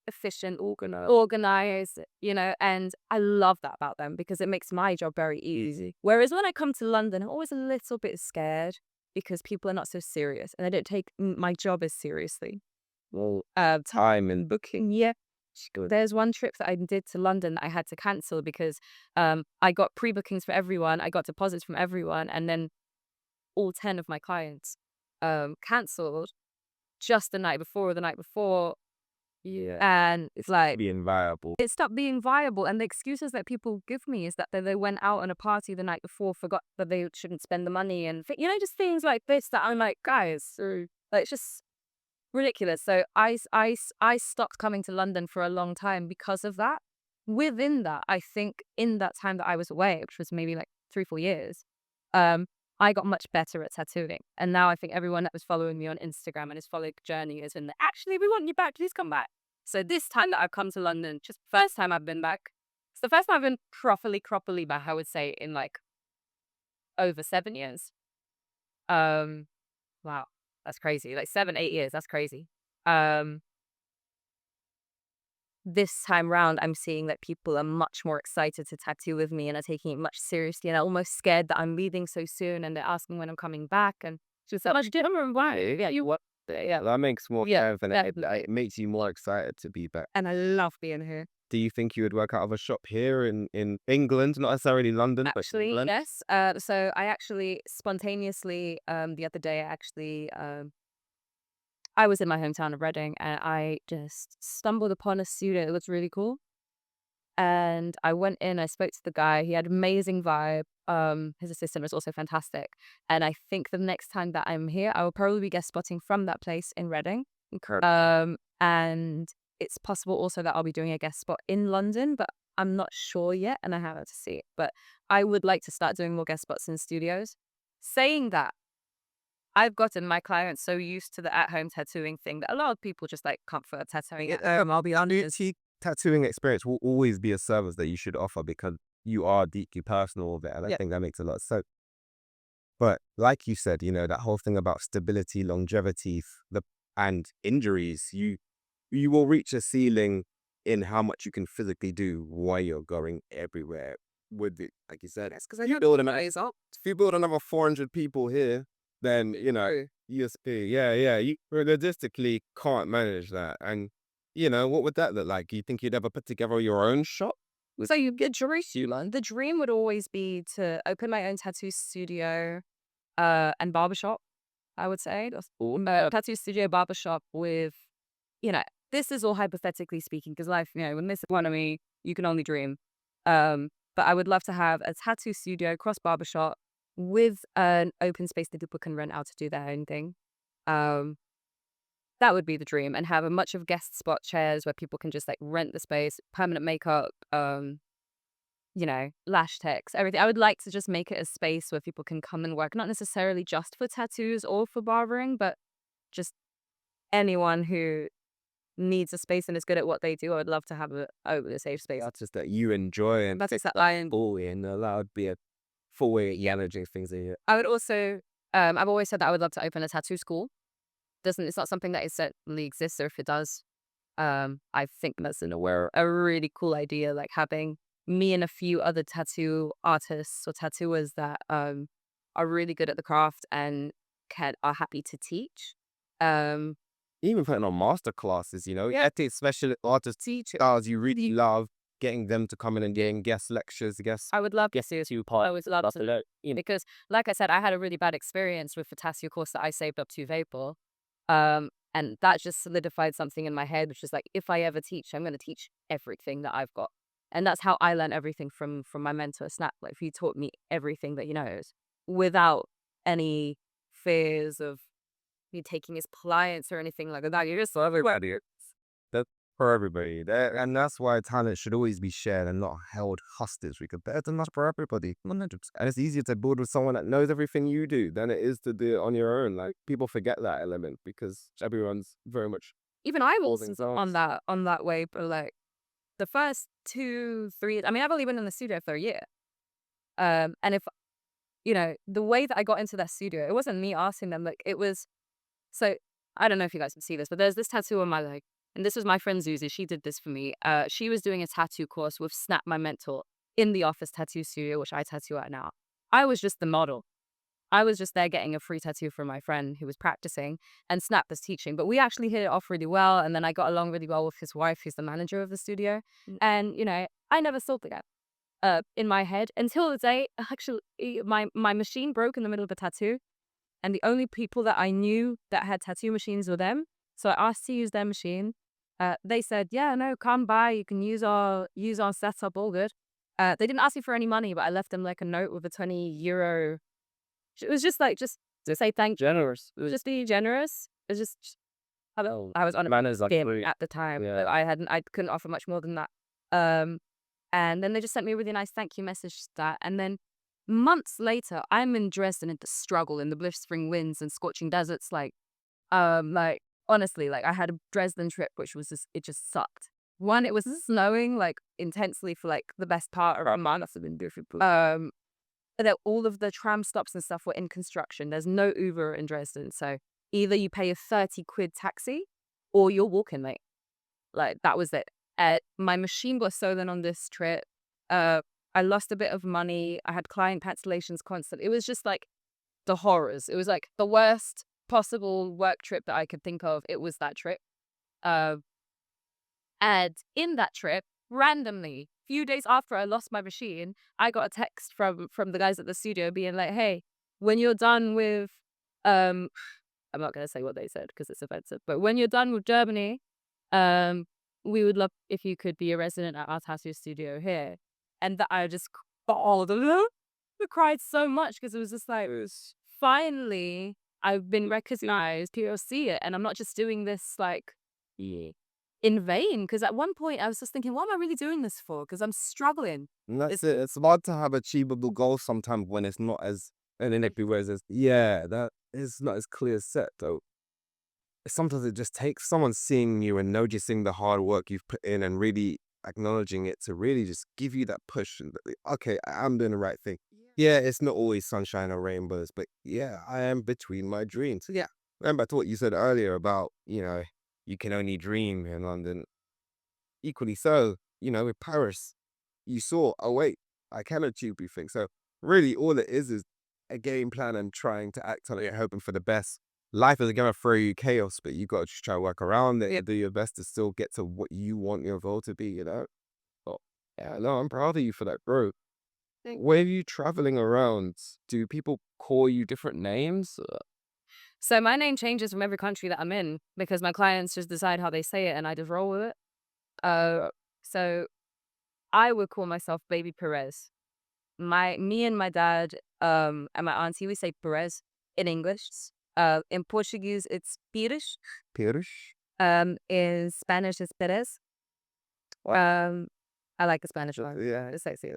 Speaker 2: efficient, organized, and I love that about them because it makes my job very easy. Whereas when I come to London, I'm always a little bit scared because people are not so serious and they don't take my job as seriously.
Speaker 1: Well,
Speaker 2: Time
Speaker 1: time and
Speaker 2: booking, yeah. There's one trip that I did to London that I had to cancel because I got pre-bookings for everyone, I got deposits from everyone, and then all 10 of my clients cancelled just the night before or the night before.
Speaker 1: yeah,
Speaker 2: And it's like,
Speaker 1: being viable.
Speaker 2: it stopped being viable. And the excuses that people give me is that they went out on a party the night before, forgot that they shouldn't spend the money, and just things like this that I'm like, guys, like, it's just ridiculous. So I stopped coming to London for a long time because of that. Within that, I think in that time that I was away, which was maybe like 3-4 years, um, I got much better at tattooing. And now I think everyone that was following me on Instagram and is following the journey is in actually, we want you back, please come back. So this time that I've come to London, just first time I've been back. It's the first time I've been properly back, I would say, in like over 7 years. Um, wow, that's crazy. Like 7, 8 years, that's crazy. Um, this time round, I'm seeing that people are much more excited to tattoo with me and are taking it much seriously, and are almost scared that I'm leaving so soon, and they're asking when I'm coming back, and just so much different. Why? Yeah, you what? Yeah,
Speaker 1: That makes more
Speaker 2: yeah,
Speaker 1: sense, and
Speaker 2: yeah.
Speaker 1: it makes you more excited to be back.
Speaker 2: And I love being here.
Speaker 1: Do you think you would work out of a shop here in England, not necessarily London, but
Speaker 2: Actually,
Speaker 1: England?
Speaker 2: yes. So I actually spontaneously, the other day, I was in my hometown of Reading, and I just stumbled upon a studio that looks really cool. And I went in, I spoke to the guy. He had amazing vibe. His assistant was also fantastic. And I think the next time that I'm here, I will probably be guest spotting from that place in Reading.
Speaker 1: Incredible.
Speaker 2: And it's possible also that I'll be doing a guest spot in London, but I'm not sure yet, and I have to see it. But I would like to start doing more guest spots in studios. Saying that, I've gotten my clients so used to the at-home tattooing thing that a lot of people just like comfort tattooing at home. I'll be honest.
Speaker 1: Beauty tattooing experience will always be a service that you should offer because you are deeply personal with it, and I
Speaker 2: Yeah,
Speaker 1: think that makes a lot of sense. But like you said, that whole thing about stability, longevity, and injuries, you will reach a ceiling in how much you can physically do while you're going everywhere with it. Like you said,
Speaker 2: that's because I
Speaker 1: you
Speaker 2: know
Speaker 1: build an
Speaker 2: it's up.
Speaker 1: if you build another 400 people here, then USP, yeah, you logistically can't manage that. And what would that look like? Do you think you'd ever put together your own shop?
Speaker 2: So you get Jerusalem. The dream would always be to open my own tattoo studio, and barbershop, I would say. That's all. Tattoo studio, barbershop with, you know, this is all hypothetically speaking because life, in this economy, you can only dream. But I would love to have a tattoo studio, cross barbershop with an open space that people can rent out to do their own thing. Um, that would be the dream, and have a much of guest spot chairs where people can just like rent the space, permanent makeup, lash techs, everything. I would like to just make it a space where people can come and work, not necessarily just for tattoos or for barbering, but just anyone who needs a space and is good at what they do. I would love to have a safe space.
Speaker 1: That's just that you enjoy and
Speaker 2: That's
Speaker 1: take
Speaker 2: exactly.
Speaker 1: that fully and allow it to be a full way of managing things in here.
Speaker 2: I would also, I've always said that I would love to open a tattoo school. It's not something that is certainly exists, or if it does, I think that's a really cool idea, like having me and a few other tattoo artists or tattooers that are really good at the craft and are happy to teach. Um,
Speaker 1: Even putting on master classes, yeah, take special artist teachers you really love, getting them to come in and getting guest lectures, guest
Speaker 2: I would love
Speaker 1: guest
Speaker 2: to.
Speaker 1: to
Speaker 2: I
Speaker 1: part.
Speaker 2: would love to, because, like I said, I had a really bad experience with the tattoo course that I saved up to Vapor. And that just solidified something in my head, which is like, if I ever teach, I'm going to teach everything that I've got. And that's how I learned everything from my mentor, Snap. Like, he taught me everything that he knows without any fears of me taking his clients or anything like that. You just love everybody.
Speaker 1: That's for everybody. And that's why talent should always be shared and not held hostage. We could better than that for everybody. 100%. And it's easier to build with someone that knows everything you do than it is to do it on your own. Like, people forget that element because everyone's very much
Speaker 2: Even I
Speaker 1: holding
Speaker 2: was on
Speaker 1: themselves.
Speaker 2: that way, but like the first 2, 3, I mean, I've only been in the studio for a year. And if, the way that I got into that studio, it wasn't me asking them, like, it was, so I don't know if you guys can see this, but there's this tattoo on my leg. And this was my friend Zuzi. She did this for me. She was doing a tattoo course with Snap, my mentor, in the office tattoo studio, which I tattoo at now. I was just the model. I was just there getting a free tattoo from my friend who was practicing, and Snap was teaching. But we actually hit it off really well. And then I got along really well with his wife, who's the manager of the studio. And, I never thought that in my head until the day, actually, my machine broke in the middle of a tattoo. And the only people that I knew that had tattoo machines were them. So I asked to use their machine. They said, "Yeah, no, come by. You can use our setup, all good." They didn't ask me for any money, but I left them like a note with a €20. It was just like, just to say thank.
Speaker 1: Generous. It was
Speaker 2: Just be generous. It was just, I was on a
Speaker 1: manners like
Speaker 2: bit at the time.
Speaker 1: yeah.
Speaker 2: I couldn't offer much more than that. Um, and then they just sent me a really nice thank you message to that. And then months later, I'm in Dresden in the struggle in the blistering winds and scorching deserts. Like honestly, like I had a Dresden trip, which was it just sucked. One, it was snowing like intensely for like the best part of a month. Must have been difficult. That all of the tram stops and stuff were in construction. There's no Uber in Dresden, so either you pay a 30 quid taxi or you're walking, mate. Like, that was it. My machine got stolen on this trip. Uh, I lost a bit of money. I had client cancellations constant. It was just like the horrors. It was like the worst possible work trip that I could think of. It was that trip. Uh, and in that trip, randomly, few days after I lost my machine, I got a text from the guys at the studio being like, "Hey, when you're done with, um, I'm not gonna say what they said because it's offensive, but when you're done with Germany, um, we would love if you could be a resident at our tattoo studio here." And that I just bawled, I cried so much because it was just like, finally, I've been recognized. People see it, and I'm not just doing this like, yeah, in vain. Because at one point, I was just thinking, what am I really doing this for? Because I'm struggling.
Speaker 1: And that's it. It's hard to have achievable goals sometimes when it's not as and then everywhere is yeah, that is not as clear set though. Sometimes it just takes someone seeing you and noticing the hard work you've put in and really acknowledging it to really just give you that push and okay, I'm doing the right thing. Yeah, it's not always sunshine or rainbows, but yeah, I am between my dreams. So yeah, remember to what you said earlier about, you can only dream in London. Equally so, with Paris, you saw, oh wait, I can achieve these things. So really all it is a game plan and trying to act on it, hoping for the best. Life is gonna throw you chaos, but you gotta just try to work around it and do your best to still get to what you want your goal to be, you know? Oh. Yeah, no, I'm proud of you for that, bro. When you traveling around, do people call you different names?
Speaker 2: So my name changes from every country that I'm in because my clients just decide how they say it and I just roll with it. So I would call myself Baby Perez. Me and my dad, and my auntie, we say Perez in English. In Portuguese, it's Pires.
Speaker 1: Pirish?
Speaker 2: In Spanish, it's Perez.
Speaker 1: What?
Speaker 2: Um, I like the Spanish one.
Speaker 1: Yeah.
Speaker 2: It's sexy.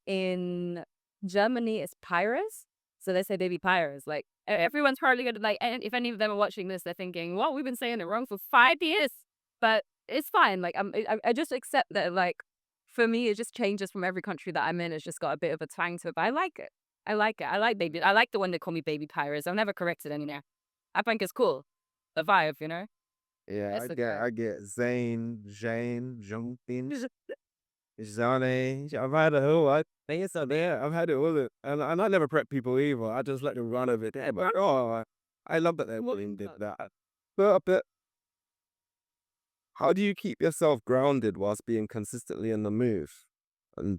Speaker 2: In Germany, it's Pires. So they say Baby Pires. Like everyone's probably gonna like, and if any of them are watching this, they're thinking, "Well, we've been saying it wrong for 5 years," but it's fine. Like I just accept that. Like for me, it just changes from every country that I'm in. It's just got a bit of a twang to it, but I like it. I like it. I like baby. I like the one they call me Baby Pires. I've never corrected anymore. I think it's cool. The vibe, you know.
Speaker 1: Yeah,
Speaker 2: It's the vibe.
Speaker 1: I get Zane, Jane, Jonathan, Zane. I've had a whole I think it's out there. I've had it all and I never prep people either. I just let them run of it. Yeah, but I love that they're willing did that. But how do you keep yourself grounded whilst being consistently in the move? And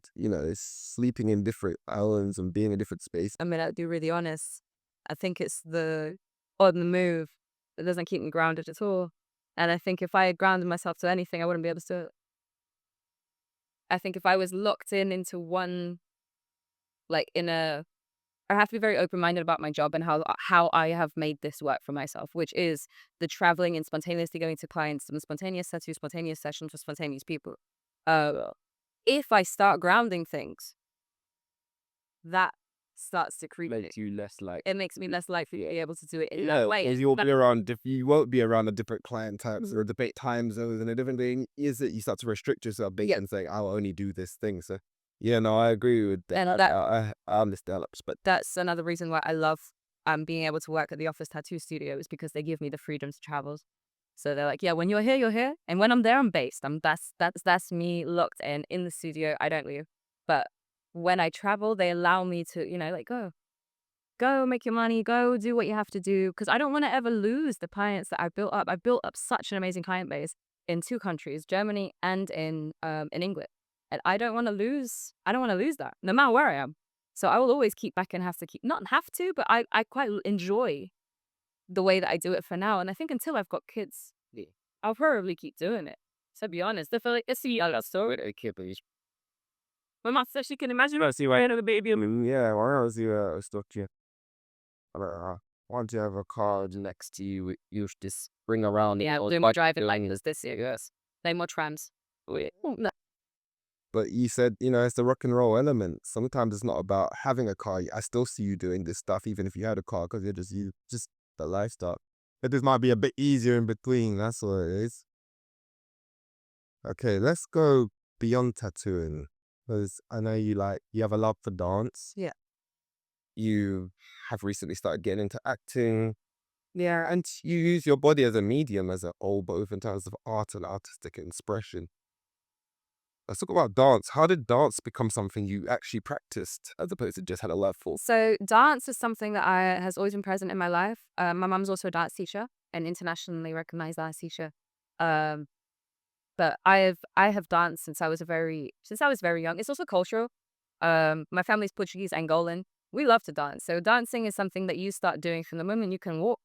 Speaker 1: sleeping in different islands and being in different spaces.
Speaker 2: I mean, I'll be really honest. I think it's the on the move that doesn't keep me grounded at all. And I think if I had grounded myself to anything, I wouldn't be able to do it. I think if I was locked in into one, like in a, I have to be very open minded about my job and how I have made this work for myself, which is the traveling and spontaneously going to clients and spontaneous tattoos, spontaneous sessions with spontaneous people. Uh, if I start grounding things, that starts to creep me.
Speaker 1: Makes you less like
Speaker 2: It makes me less likely to be able to do it in that
Speaker 1: no,
Speaker 2: way.
Speaker 1: because you'll be around you won't be around a different client types or debate time zones and a different thing is that you start to restrict yourself based
Speaker 2: Yeah.
Speaker 1: on saying I'll only do this thing. So yeah, no, I agree with that.
Speaker 2: And that
Speaker 1: I understand that perspective.
Speaker 2: that's another reason why I love being able to work at the office tattoo studio is because they give me the freedom to travel. So they're like, yeah, when you're here, you're here, and when I'm there, I'm based. That's me locked in the studio. I don't leave. But when I travel, they allow me to like go make your money, go do what you have to do because I don't want to ever lose the clients that I built up. I built up such an amazing client base in two countries, Germany and in England. And I don't want to lose that, no matter where I am. So I will always keep back and have to keep not have to, but I quite enjoy the way that I do it for now. And I think until I've got kids, I'll probably keep doing it. To be honest, I feel like it's a story.
Speaker 1: Okay, please.
Speaker 2: My mom says she can imagine I see why I have a baby.
Speaker 1: Yeah, why else you stuck you? Once you have a car next to you, you should just bring around.
Speaker 2: Yeah, doing my driving license this year. Yes, no more trams. No.
Speaker 1: But you said, it's the rock and roll element. Sometimes it's not about having a car. I still see you doing this stuff, even if you had a car, because you're just the lifestyle. But this might be a bit easier in between. That's what it is. Okay, let's go beyond tattooing. Because I know you have a love for dance.
Speaker 2: Yeah.
Speaker 1: You have recently started getting into acting. Yeah, and you use your body as a medium as a whole, both in terms of art and artistic expression. Let's talk about dance. How did dance become something you actually practiced as opposed to just had a love for?
Speaker 2: So dance is something that has always been present in my life. My mom's also a dance teacher, an internationally recognized dance teacher. Um, but I have danced since I was very young. It's also cultural. My family's Portuguese, Angolan. We love to dance. So dancing is something that you start doing from the moment you can walk.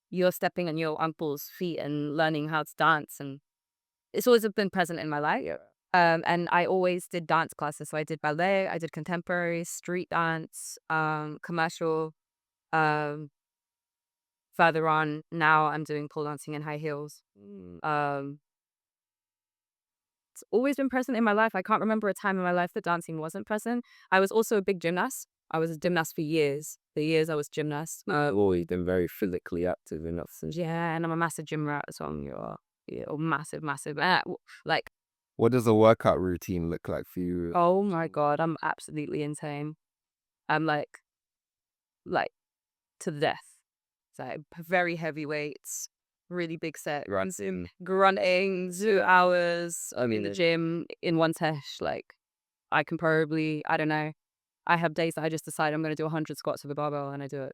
Speaker 2: You're stepping on your uncle's feet and learning how to dance, and it's always been present in my life.
Speaker 1: Yeah.
Speaker 2: And I always did dance classes. So I did ballet, I did contemporary, street dance, commercial. Um, Further on, now I'm doing pole dancing in high heels.
Speaker 1: Mm.
Speaker 2: Um, it's always been present in my life. I can't remember a time in my life that dancing wasn't present. I was also a big gymnast. I was a gymnast for years. For years, I was gymnast.
Speaker 1: I've always been very physically active enough.
Speaker 2: Yeah, and I'm a massive gym rat, so I'm massive, massive. Like,
Speaker 1: What does a workout routine look like for you?
Speaker 2: oh my God, I'm absolutely insane. I'm like to the death. So very heavy weights, really big sets,
Speaker 1: Grunting.
Speaker 2: grunting, 2 hours. I'm in the gym in one sesh. Like I can probably, I don't know. I have days that I just decide I'm going to do 100 squats with a barbell and I do it.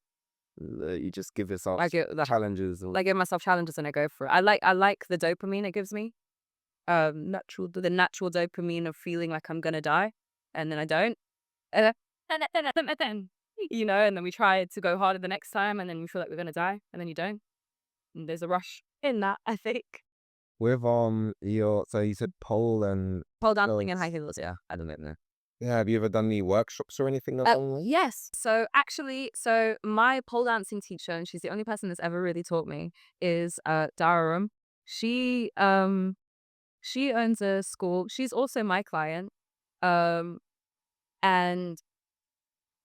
Speaker 1: You just give yourself
Speaker 2: I get that.
Speaker 1: challenges.
Speaker 2: I give myself challenges and I go for it. I like the dopamine it gives me. the natural dopamine of feeling like I'm gonna die, and then I don't. And then, and then we try to go harder the next time, and then we feel like we're gonna die, and then you don't. And there's a rush in that, I think.
Speaker 1: With your so you said pole and
Speaker 2: Pole dancing and high
Speaker 1: hills.
Speaker 2: heels, yeah, I don't know.
Speaker 1: Yeah, have you ever done any workshops or anything along?
Speaker 2: Yes. So actually, my pole dancing teacher, and she's the only person that's ever really taught me, is Dara. She she owns a school. She's also my client. Um and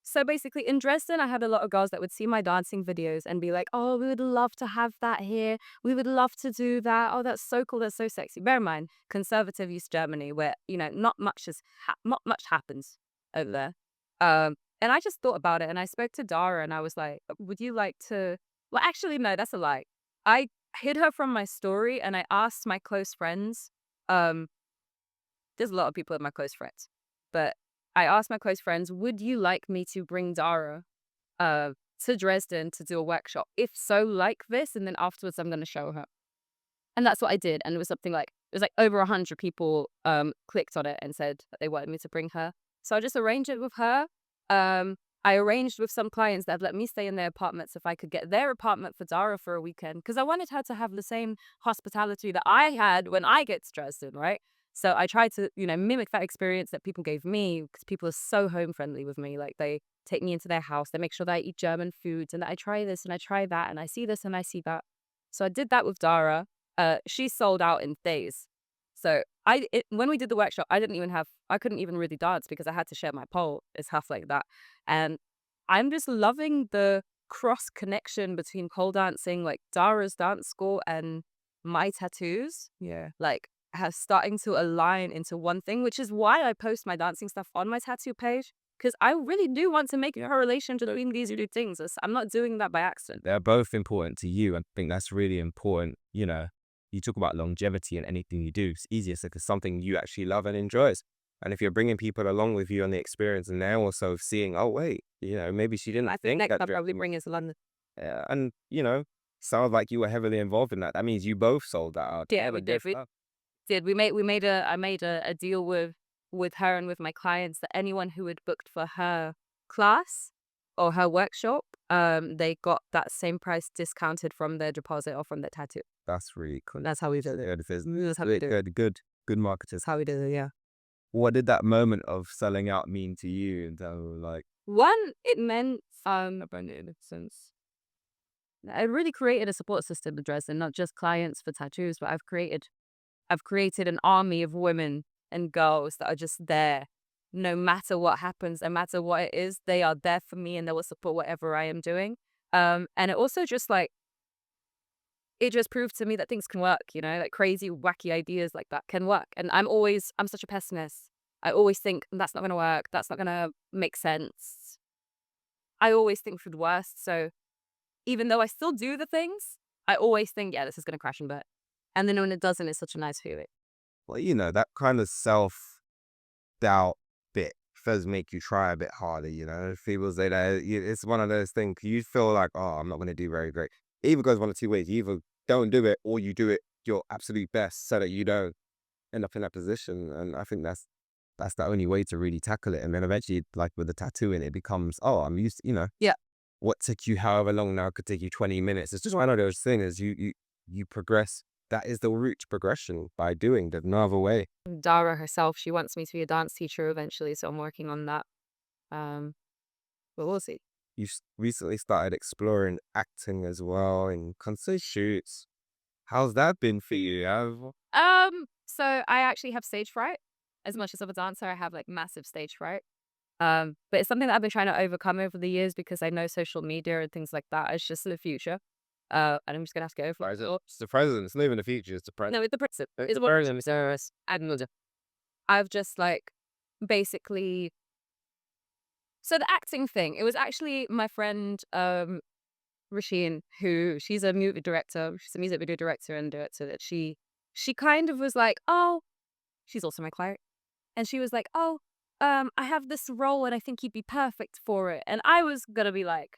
Speaker 2: So basically, in Dresden, I had a lot of girls that would see my dancing videos and be like, "Oh, we would love to have that here. We would love to do that. Oh, that's so cool. That's so sexy." Bear in mind, conservative East Germany, where not much happens over there. And I just thought about it, and I spoke to Dara, and I was like, "Would you like to?" Well, actually, no, that's a lie. I hid her from my story, and I asked my close friends. Um, there's a lot of people in my close friends, but I asked my close friends, "Would you like me to bring Dara uh, to Dresden to do a workshop? If so, like this, and then afterwards I'm going to show her." And that's what I did. And it was something like, it was like over 100 people clicked on it and said that they wanted me to bring her. So I just arranged it with her. Um, I arranged with some clients that have let me stay in their apartments if I could get their apartment for Dara for a weekend, because I wanted her to have the same hospitality that I had when I get to Dresden, right? So I tried to, mimic that experience that people gave me, because people are so home friendly with me. Like, they take me into their house, they make sure that I eat German foods, and that I try this and I try that, and I see this and I see that. So I did that with Dara. She sold out in days. So when we did the workshop, I couldn't even really dance because I had to share my pole. It's half like that. And I'm just loving the cross connection between pole dancing, like Dara's dance school, and my tattoos.
Speaker 1: Yeah.
Speaker 2: Like, has starting to align into one thing, which is why I post my dancing stuff on my tattoo page. Because I really do want to make a correlation between these two things. I'm not doing that by accident.
Speaker 1: They're both important to you. I think that's really important. You talk about longevity in anything you do. It's easier because something you actually love and enjoys. And if you're bringing people along with you on the experience and they're also seeing, oh, wait, maybe she didn't
Speaker 2: I think
Speaker 1: think
Speaker 2: next
Speaker 1: that.
Speaker 2: I'll probably bring it to London.
Speaker 1: And, sounds like you were heavily involved in that. That means you both sold that out.
Speaker 2: Yeah, we did. We did. I made a deal with her and with my clients that anyone who had booked for her class or her workshop, they got that same price discounted from their deposit or from their tattoo.
Speaker 1: That's really cool.
Speaker 2: That's how we did it. That's how we did it.
Speaker 1: Good marketers.
Speaker 2: That's how we did it, yeah.
Speaker 1: What did that moment of selling out mean to you? And like,
Speaker 2: One, it meant abundant sense. I really created a support system in Dresden, not just clients for tattoos, but I've created an army of women and girls that are just there. No matter what happens, no matter what it is, they are there for me and they will support whatever I am doing. And it also just it just proved to me that things can work, like crazy, wacky ideas like that can work. And I'm such a pessimist. I always think that's not going to work. That's not going to make sense. I always think for the worst. So even though I still do the things, I always think, yeah, this is going to crash and burn. And then when it doesn't, it's such a nice feeling.
Speaker 1: well, that kind of self-doubt bit does make you try a bit harder, People say that it's one of those things. You feel like, oh, I'm not going to do very great. It either goes one of two ways. You either don't do it or you do it your absolute best so that you don't end up in that position. And I think that's the only way to really tackle it. And then eventually, like with the tattooing, it becomes, oh, I'm used to,
Speaker 2: Yeah.
Speaker 1: what took you however long now could take you 20 minutes. It's just one of those things. You progress. That is the route to progression by doing. There's no other way.
Speaker 2: Dara herself, she wants me to be a dance teacher eventually, so I'm working on that. But we'll see.
Speaker 1: You recently started exploring acting as well in concert shoots. How's that been for you?
Speaker 2: So I actually have stage fright. As much as I'm a dancer, I have like massive stage fright. But it's something that I've been trying to overcome over the years because I know social media and things like that is just the future. And I'm just gonna have to go for it.
Speaker 1: It's the present. It's not even the future. It's the present.
Speaker 2: No, it's the present.
Speaker 1: It's
Speaker 2: It's
Speaker 1: the present.
Speaker 2: what I don't know. I've just basically. So the acting thing, it was actually my friend Rasheen, who she's a movie director. She's a music video director and director. That she kind of was like, oh, she's also my client, and she was like, oh, I have this role and I think you'd be perfect for it. And I was gonna be like,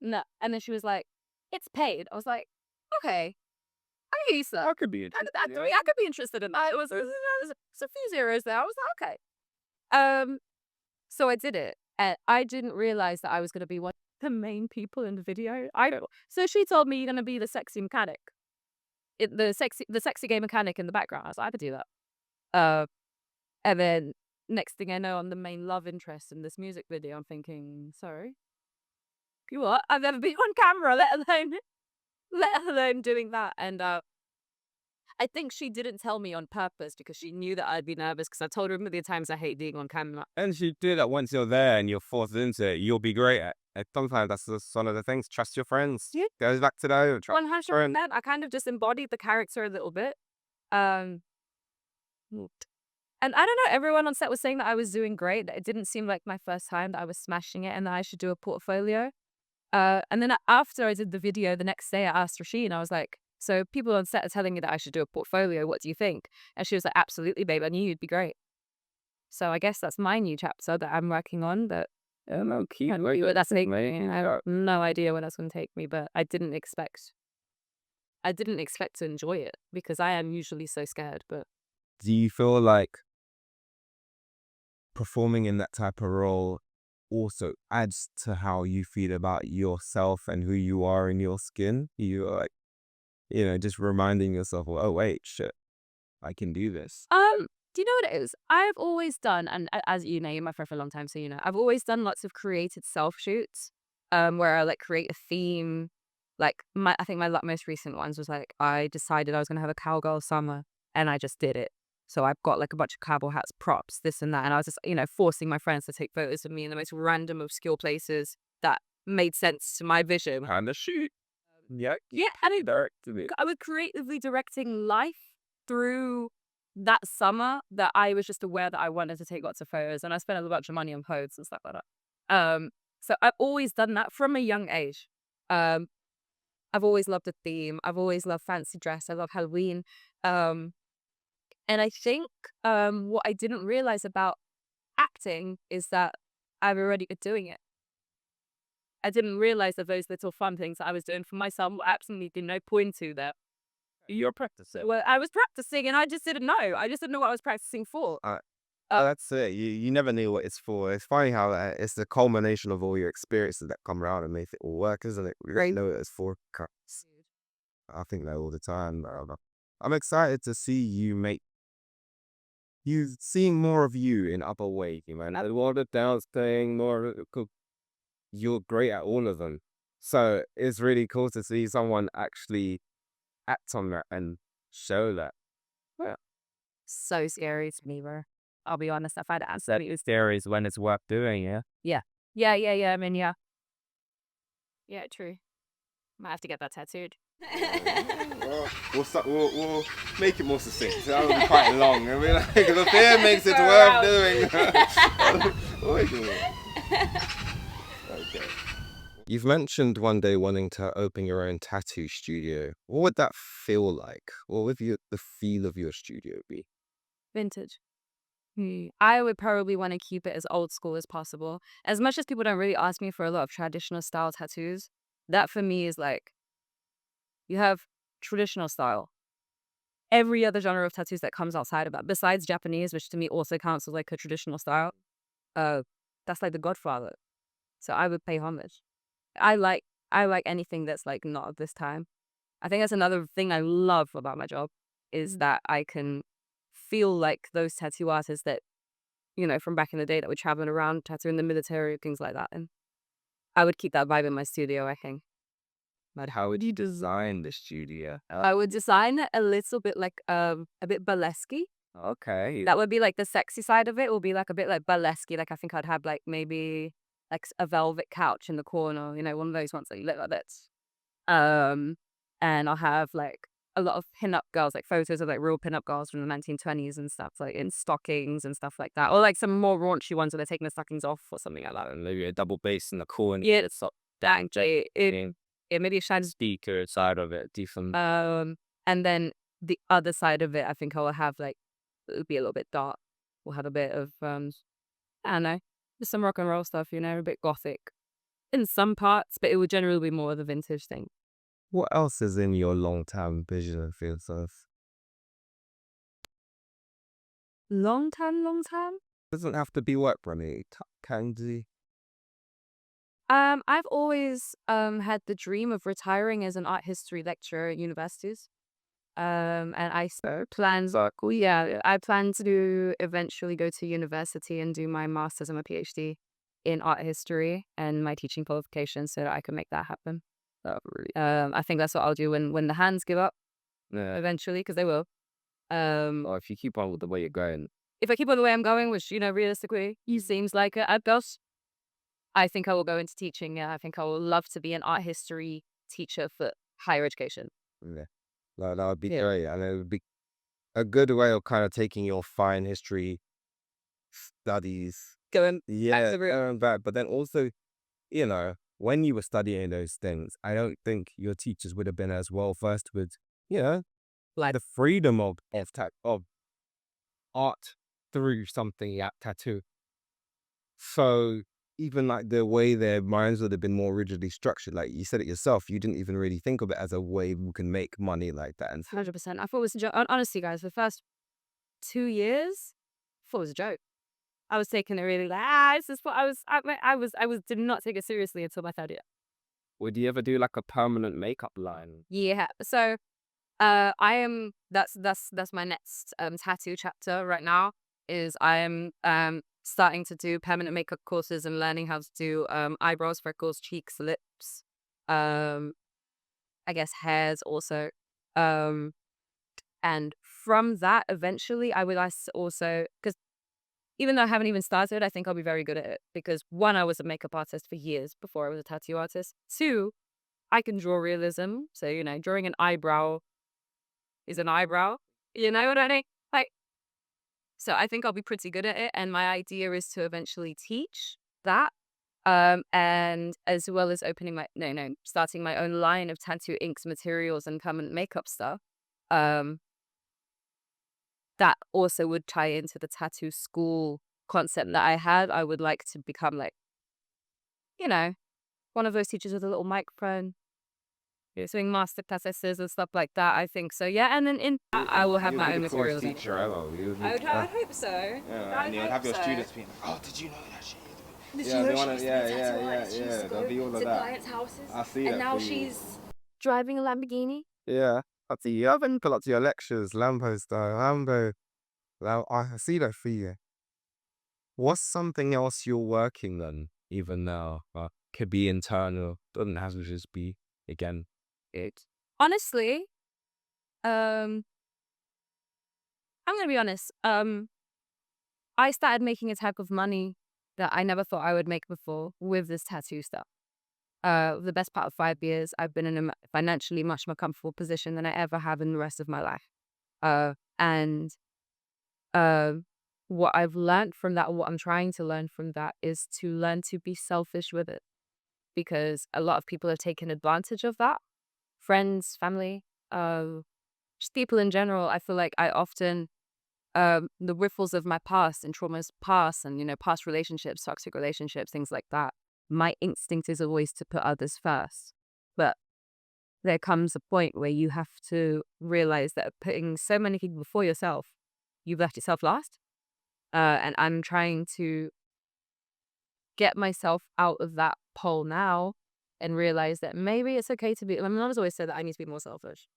Speaker 2: no. And then she was like, it's paid. I was like, okay. I used to.
Speaker 1: I could be
Speaker 2: I could be interested in that. It was a few zeros there. I was like, okay. So I did it, and I didn't realize that I was going to be one of the main people in the video. I don't. So she told me you're going to be the sexy mechanic, the sexy gay mechanic in the background. I was like, I could do that. Uh, and then next thing I know, I'm the main love interest in this music video. I'm thinking, sorry, you what? I've never been on camera, let alone doing that. And I think she didn't tell me on purpose because she knew that I'd be nervous because I told her a million times I hate being on camera.
Speaker 1: And you do that once you're there and you're forced into it, you'll be great at it. Sometimes that's just one of the things. Trust your friends.
Speaker 2: Yeah.
Speaker 1: Goes back to that. Trust your friends.
Speaker 2: 100%. I kind of just embodied the character a little bit. Um, and I don't know, everyone on set was saying that I was doing great, that it didn't seem like my first time, that I was smashing it and that I should do a portfolio. And then after I did the video, the next day I asked Rasheen, I was like, so people on set are telling me that I should do a portfolio. What do you think? And she was like, absolutely, babe. I knew you'd be great. So I guess that's my new chapter that I'm working on. That I don't know, where you that's take me. I got no idea where that's going to take me, but I didn't expect to enjoy it because I am usually so scared. But
Speaker 1: Do you feel like performing in that type of role also adds to how you feel about yourself and who you are in your skin? You're like, just reminding yourself, well, oh, wait, shit, I can do this.
Speaker 2: do you know what it is? I've always done, and as you know, you're my friend for a long time, so you know, I've always done lots of created self shoots, where I like create a theme. Like I think my most recent ones was like I decided I was gonna have a cowgirl summer, and I just did it. So I've got like a bunch of cowboy hats, props, this and that, and I was just forcing my friends to take photos of me in the most random, obscure places that made sense to my vision.
Speaker 1: Kind of shoot. Yeah.
Speaker 2: Yeah, and
Speaker 1: Directed
Speaker 2: I was creatively directing life through that summer that I was just aware that I wanted to take lots of photos, and I spent a bunch of money on clothes and stuff like that. So I've always done that from a young age. Um, I've always loved a theme. I've always loved fancy dress. I love Halloween. Um, and I think what I didn't realize about acting is that I've already been doing it. I didn't realize that those little fun things that I was doing for myself were absolutely no point to there.
Speaker 1: You're practicing.
Speaker 2: Well, I was practicing and I just didn't know. I just didn't know what I was practicing for.
Speaker 1: That's it. You never knew what it's for. It's funny how it's the culmination of all your experiences that come around and make it all work, isn't it? We don't know what it's for. 'Cause I think that all the time. I'm excited to see you seeing more of you in Upper Wake, man. The water dance thing, more. You're great at all of them. So it's really cool to see someone actually act on that and show that. Well,
Speaker 2: So scary to me, bro. I'll be honest. If I'd asked
Speaker 1: that is there is when it's worth doing, yeah.
Speaker 2: yeah. Yeah. I mean, yeah. Yeah, true. Might have to get that tattooed.
Speaker 1: Well, we'll make it more succinct. That will be quite long. I mean, like, the fear makes it worth doing. We'll make it more. Okay. You've mentioned one day wanting to open your own tattoo studio. What would that feel like? What would the feel of your studio be?
Speaker 2: Vintage. I would probably want to keep it as old school as possible. As much as people don't really ask me for a lot of traditional style tattoos, that for me is like, you have traditional style. Every other genre of tattoos that comes outside of that, besides Japanese, which to me also counts as like a traditional style, that's like the Godfather. So I would pay homage. I like anything that's like not of this time. I think that's another thing I love about my job is that I can feel like those tattoo artists that, from back in the day that were traveling around tattooing the military, things like that. And I would keep that vibe in my studio, I think.
Speaker 1: But how would you design the studio?
Speaker 2: I would design it a little bit like a bit burlesque.
Speaker 1: Okay.
Speaker 2: That would be like the sexy side of it will be like a bit like burlesque. Like I think I'd have like maybe like a velvet couch in the corner, one of those ones that you look like this. And I'll have like a lot of pin-up girls, like photos of like real pin-up girls from the 1920s and stuff, like in stockings and stuff like that. Or like some more raunchy ones where they're taking the stockings off or something like that.
Speaker 1: And maybe a double bass in the corner.
Speaker 2: Yeah, it's not dang. Yeah, maybe a shine
Speaker 1: speaker side of it, decent.
Speaker 2: and then the other side of it, I think I will have like it'll be a little bit dark. We'll have a bit of I don't know, just some rock and roll stuff, a bit gothic in some parts, but it would generally be more of the vintage thing.
Speaker 1: What else is in your long-term vision for yourself?
Speaker 2: Long time, long time?
Speaker 1: Doesn't have to be work related. Can do.
Speaker 2: I've always had the dream of retiring as an art history lecturer at universities. And I plan, well, yeah, I plan to eventually go to university and do my master's and my PhD in art history and my teaching qualification so that I can make that happen.
Speaker 1: That really.
Speaker 2: I think that's what I'll do when the hands give up
Speaker 1: Yeah.
Speaker 2: eventually, because they will. Um,
Speaker 1: Or if you keep on with the way you're going.
Speaker 2: if I keep on the way I'm going, which realistically seems like it at best, I think I will go into teaching. Yeah, I think I will love to be an art history teacher for higher education.
Speaker 1: Yeah. That would be
Speaker 2: Yeah,
Speaker 1: great. And it would be a good way of kind of taking your fine history studies.
Speaker 2: going back to
Speaker 1: Yeah,
Speaker 2: the root.
Speaker 1: going back. But then also, when you were studying those things, I don't think your teachers would have been as well versed with, you know,
Speaker 2: Like,
Speaker 1: the freedom of art through something, yeah, tattoo. So even like the way their minds would have been more rigidly structured, like you said it yourself, you didn't even really think of it as a way we can make money like that. And
Speaker 2: 100%. I thought it was a joke. Honestly, guys, the first 2 years, I thought it was a joke. I was taking it really like, this is what did not take it seriously until my third year.
Speaker 1: would you ever do like a permanent makeup line?
Speaker 2: Yeah. So, I am, that's my next, tattoo chapter right now is I am, starting to do permanent makeup courses and learning how to do, eyebrows, freckles, cheeks, lips, um, I guess hairs also. Um, and from that, eventually I would also, because even though I haven't even started, I think I'll be very good at it because one, I was a makeup artist for years before I was a tattoo artist. Two, I can draw realism. So, drawing an eyebrow is an eyebrow. You know what I mean? Like, so I think I'll be pretty good at it. And my idea is to eventually teach that. And as well as opening starting my own line of tattoo inks, materials, and permanent makeup stuff. Um, that also would tie into the tattoo school concept that I had. I would like to become like, you know, one of those teachers with a little microphone, doing master classes and stuff like that. I think so. Yeah, and then in that, I will have
Speaker 1: You'll be
Speaker 2: my own
Speaker 1: the coolest
Speaker 2: materials.
Speaker 1: teacher ever.
Speaker 2: I would hope so.
Speaker 1: Yeah, and you'll have your students being like, "Oh, did you know that shit?"
Speaker 2: Did
Speaker 1: Yeah,
Speaker 2: you
Speaker 1: they
Speaker 2: know
Speaker 1: wanna,
Speaker 2: she used to be a
Speaker 1: yeah,
Speaker 2: tattoo
Speaker 1: yeah, yeah,
Speaker 2: artist? She used
Speaker 1: yeah.
Speaker 2: to
Speaker 1: There'll
Speaker 2: go
Speaker 1: be all of
Speaker 2: to
Speaker 1: that.
Speaker 2: clients' houses,
Speaker 1: I see
Speaker 2: and
Speaker 1: that
Speaker 2: now
Speaker 1: for you.
Speaker 2: she's driving a Lamborghini.
Speaker 1: Yeah, I see you. I've been pull up to your lectures, Lambo style, Lambo. I see that for you. What's something else you're working on even now? Could be internal, doesn't have to just be again.
Speaker 2: It honestly, um, I'm gonna be honest. I started making a type of money that I never thought I would make before with this tattoo stuff. The best part of 5 years, I've been in a financially much more comfortable position than I ever have in the rest of my life. And uh, what I've learned from that, what I'm trying to learn from that, is to learn to be selfish with it because a lot of people have taken advantage of that. Friends, family, just people in general. I feel like I often the ripples of my past and traumas past and past relationships, toxic relationships, things like that. My instinct is always to put others first, but there comes a point where you have to realize that putting so many people before yourself, you've left yourself last. And I'm trying to get myself out of that pole now and realize that maybe it's okay to be. My mom's always said that I need to be more selfish.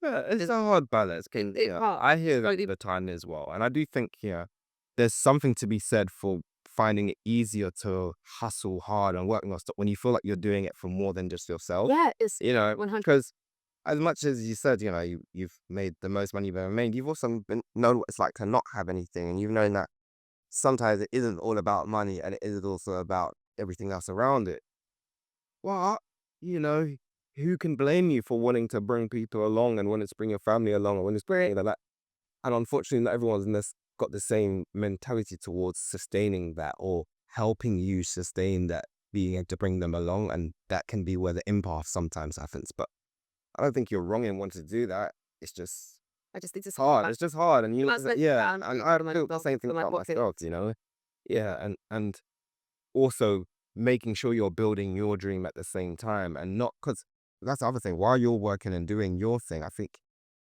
Speaker 1: Yeah, it's
Speaker 2: It's,
Speaker 1: a hard balance.
Speaker 2: it's
Speaker 1: Yeah,
Speaker 2: hard.
Speaker 1: I hear that
Speaker 2: Like,
Speaker 1: all the time as well, and I do think there's something to be said for finding it easier to hustle hard and work non-stop when you feel like you're doing it for more than just yourself.
Speaker 2: yeah, it's
Speaker 1: You know,
Speaker 2: 100.
Speaker 1: because as much as you said, you've made the most money you've ever made, you've also known what it's like to not have anything, and you've known that sometimes it isn't all about money, and it is also about everything else around it. Well, you know, who can blame you for wanting to bring people along and wanting to bring your family along and wanting to bring that? And unfortunately, not everyone's got the same mentality towards sustaining that or helping you sustain that, being able to bring them along. And that can be where the impasse sometimes happens. But I don't think you're wrong in wanting to do that. It's just
Speaker 2: I just need to
Speaker 1: hard. It's just hard. And
Speaker 2: that's like
Speaker 1: yeah,
Speaker 2: down
Speaker 1: and I
Speaker 2: for
Speaker 1: feel the
Speaker 2: myself,
Speaker 1: same thing
Speaker 2: for my
Speaker 1: about
Speaker 2: pocket.
Speaker 1: myself. Yeah, and also making sure you're building your dream at the same time and not because that's the other thing. While you're working and doing your thing, I think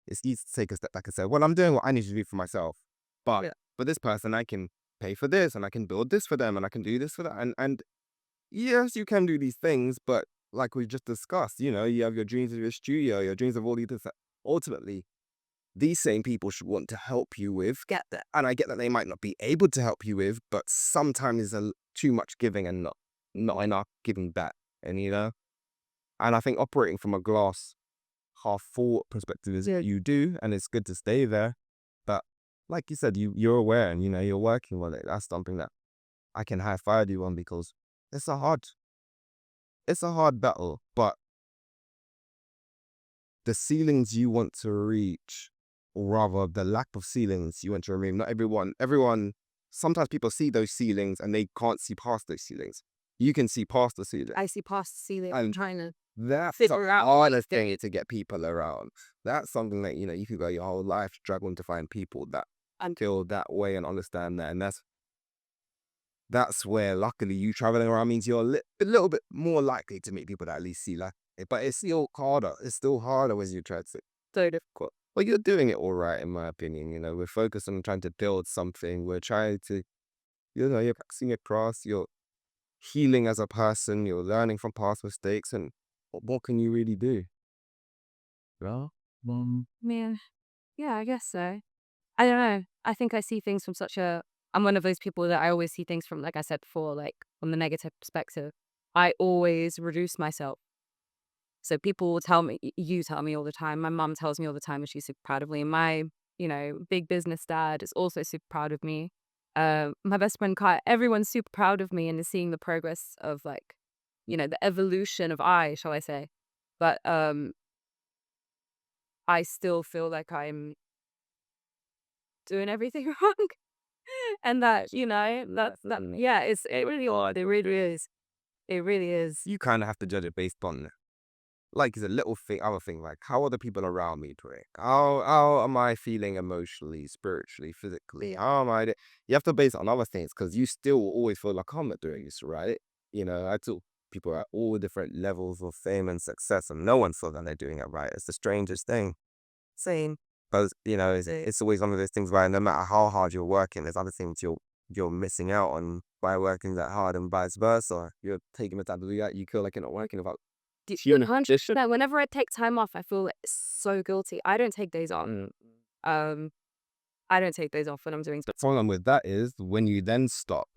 Speaker 1: it's easy to take a step back and say, well, I'm doing what I need to do for myself. But
Speaker 2: Yeah.
Speaker 1: for this person, I can pay for this and I can build this for them and I can do this for that. And yes, you can do these things, but like we just discussed, you have your dreams of your studio, your dreams of all these things that ultimately these same people should want to help you with. Get that. And I get that they might not be able to help you with, but sometimes there's too much giving and not enough giving back. And and I think operating from a glass half full perspective is you do, and it's good to stay there. But like you said, you're aware and you're working on it. That's something that I can high five you on because it's a hard it's a hard battle, but the ceilings you want to reach, or rather the lack of ceilings you want to remove. Not everyone, sometimes people see those ceilings and they can't see past those ceilings. You can see past the ceiling.
Speaker 2: I see past the ceiling. I'm
Speaker 1: And
Speaker 2: trying to
Speaker 1: that's
Speaker 2: figure
Speaker 1: the
Speaker 2: out.
Speaker 1: hardest thing to get people around. That's something that, you could go your whole life struggling to find people that
Speaker 2: And
Speaker 1: feel that way and understand that. And that's where luckily you traveling around means you're a little bit more likely to meet people that at least see like it. But it's still harder. It's still harder as you try to.
Speaker 2: so difficult.
Speaker 1: Well, you're doing it all right, in my opinion. We're focused on trying to build something. We're trying to, you're practicing across, you're healing as a person, you're learning from past mistakes, and what more can you really do? Well,
Speaker 2: Man, yeah, I guess so. I don't know. I think I see things from such a. I'm one of those people that I always see things from, like I said before, like from the negative perspective. I always reduce myself. So people will tell me, you tell me all the time. My mom tells me all the time, and she's super proud of me. My, big business dad is also super proud of me. My best friend Kai, everyone's super proud of me and is seeing the progress of like, the evolution of shall I say? But I still feel like I'm doing everything wrong. And that, yeah, it really odd. It really is. It really is.
Speaker 1: you kind of have to judge it based on, like, it's a little thing, other thing, like, how are the people around me doing? How am I feeling emotionally, spiritually, physically? How am I? You have to base it on other things because you still always feel like I'm not doing this right. I talk people at all different levels of fame and success, and no one feels that they're doing it right. It's the strangest thing.
Speaker 2: Same.
Speaker 1: But it's always one of those things where no matter how hard you're working, there's other things you're missing out on by working that hard, and vice versa. You're taking the time to do that, you feel like you're not working about you're in a position.
Speaker 2: 100%. Whenever I take time off, I feel like so guilty. I don't take days off. Um, I don't take days off when I'm doing
Speaker 1: The problem with that is when you then stop,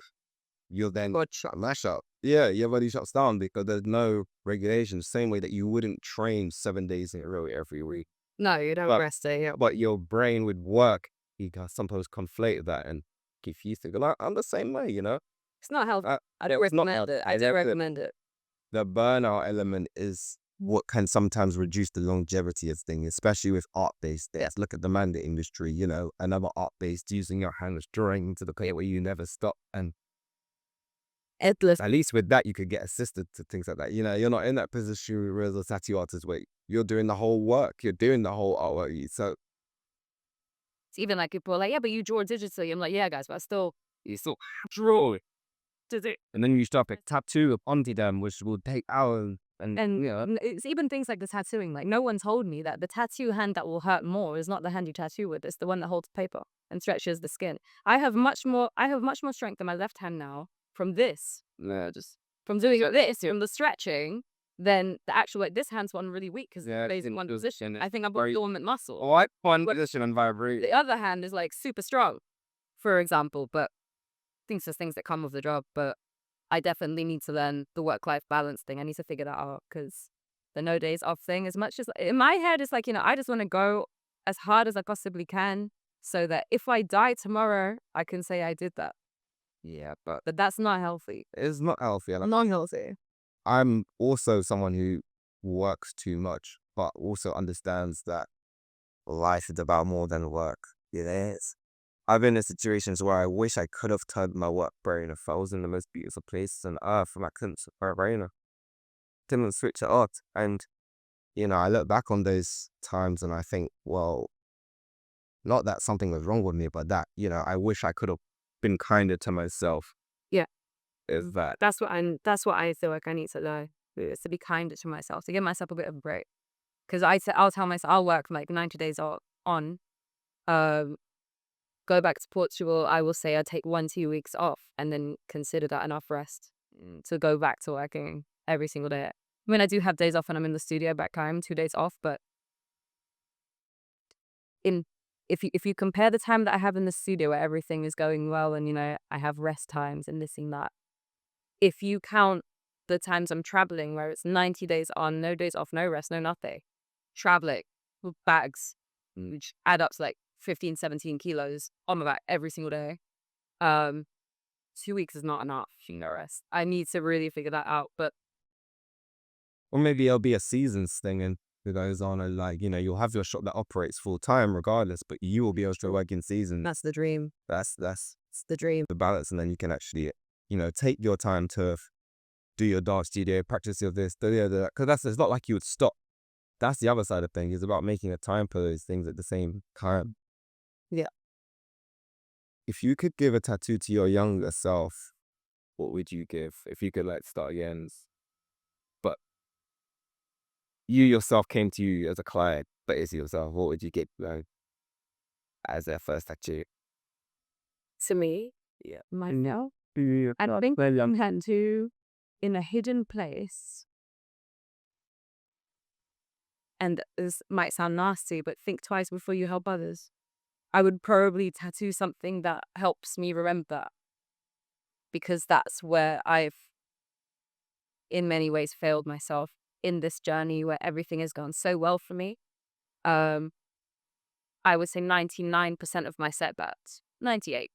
Speaker 1: you'll then
Speaker 2: God shut.
Speaker 1: mash up. Yeah, your body shuts down because there's no regulation. Same way that you wouldn't train 7 days in a row every week.
Speaker 2: No, you don't
Speaker 1: But
Speaker 2: rest day. Yeah.
Speaker 1: but your brain would work. You can sometimes conflate that and give you thinking, like, I'm the same way.
Speaker 2: It's not healthy.
Speaker 1: Uh,
Speaker 2: I don't
Speaker 1: it's not
Speaker 2: recommend it. I don't
Speaker 1: exactly.
Speaker 2: recommend it.
Speaker 1: The burnout element is what can sometimes reduce the longevity of things, especially with art-based things. Look at the manga industry, another art-based using your hands drawing to the point where you never stop. And
Speaker 2: Endless.
Speaker 1: at least with that, you could get assisted to things like that. You're not in that position where the tattoo artist where you're doing the whole work, you're doing the whole artwork. So
Speaker 2: It's even like people are like, yeah, but you draw digitally. I'm like, yeah, guys, but I still
Speaker 1: you still draw.
Speaker 2: did it.
Speaker 1: And then you start a tattoo onto them, which will take hours. And
Speaker 2: And it's even things like the tattooing. Like no one told me that the tattoo hand that will hurt more is not the hand you tattoo with. It's the one that holds paper and stretches the skin. I have much more. I have much more strength in my left hand now from this. Just from doing this, from the stretching, than the actual. Like this hand's one really weak because it stays in one position. I think I've got dormant muscle.
Speaker 1: oh, I find position and vibrate.
Speaker 2: The other hand is like super strong, for example. But things are things that come with the job. But I definitely need to learn the work-life balance thing. I need to figure that out because the no days off thing, as much as in my head, it's like, I just want to go as hard as I possibly can so that if I die tomorrow, I can say I did that.
Speaker 1: Yeah, but
Speaker 2: But that's not healthy.
Speaker 1: it's not healthy. And
Speaker 2: Not healthy.
Speaker 1: I'm also someone who works too much, but also understands that life is about more than work. It is. I've been in situations where I wish I could have turned my work brain if I was in the most beautiful places on earth and I couldn't my brain. Didn't switch it off. And, I look back on those times and I think, well, not that something was wrong with me, but that, I wish I could have been kinder to myself.
Speaker 2: Yeah.
Speaker 1: Is that
Speaker 2: That's what I feel like I need to learn. is to be kinder to myself, to give myself a bit of a break. Because I'll tell myself I'll work like 90 days on, um, go back to Portugal. I will say I take 1, 2 weeks off, and then consider that enough rest to go back to working every single day. I mean, I do have days off when I'm in the studio back home, 2 days off, but in if you compare the time that I have in the studio where everything is going well and I have rest times and this and that, if you count the times I'm traveling where it's 90 days on, no days off, no rest, no nothing, traveling with bags, which add up to like 15, 17 kilos on my back every single day. Um, 2 weeks is not enough, rest. I need to really figure that out. But
Speaker 1: Or maybe it'll be a seasons thing and it goes on and like, you'll have your shop that operates full time regardless, but you will be able to work in season.
Speaker 2: that's the dream.
Speaker 1: That's
Speaker 2: It's the dream.
Speaker 1: the balance. And then you can actually, take your time to do your dance studio, practice your this, do that. Because it's not like you would stop. That's the other side of things. It's about making a time for those things at the same time.
Speaker 2: Yeah.
Speaker 1: If you could give a tattoo to your younger self, what would you give? If you could like start again, but you yourself came to you as a client, but it's yourself, what would you get as their first tattoo?
Speaker 2: To me,
Speaker 1: Yeah.
Speaker 2: myself,
Speaker 1: Yeah.
Speaker 2: I think I'm tattoo in a hidden place. And this might sound nasty, but think twice before you help others. I would probably tattoo something that helps me remember, because that's where I've, in many ways, failed myself in this journey where everything has gone so well for me. Um, I would say 99% of my setbacks, 98%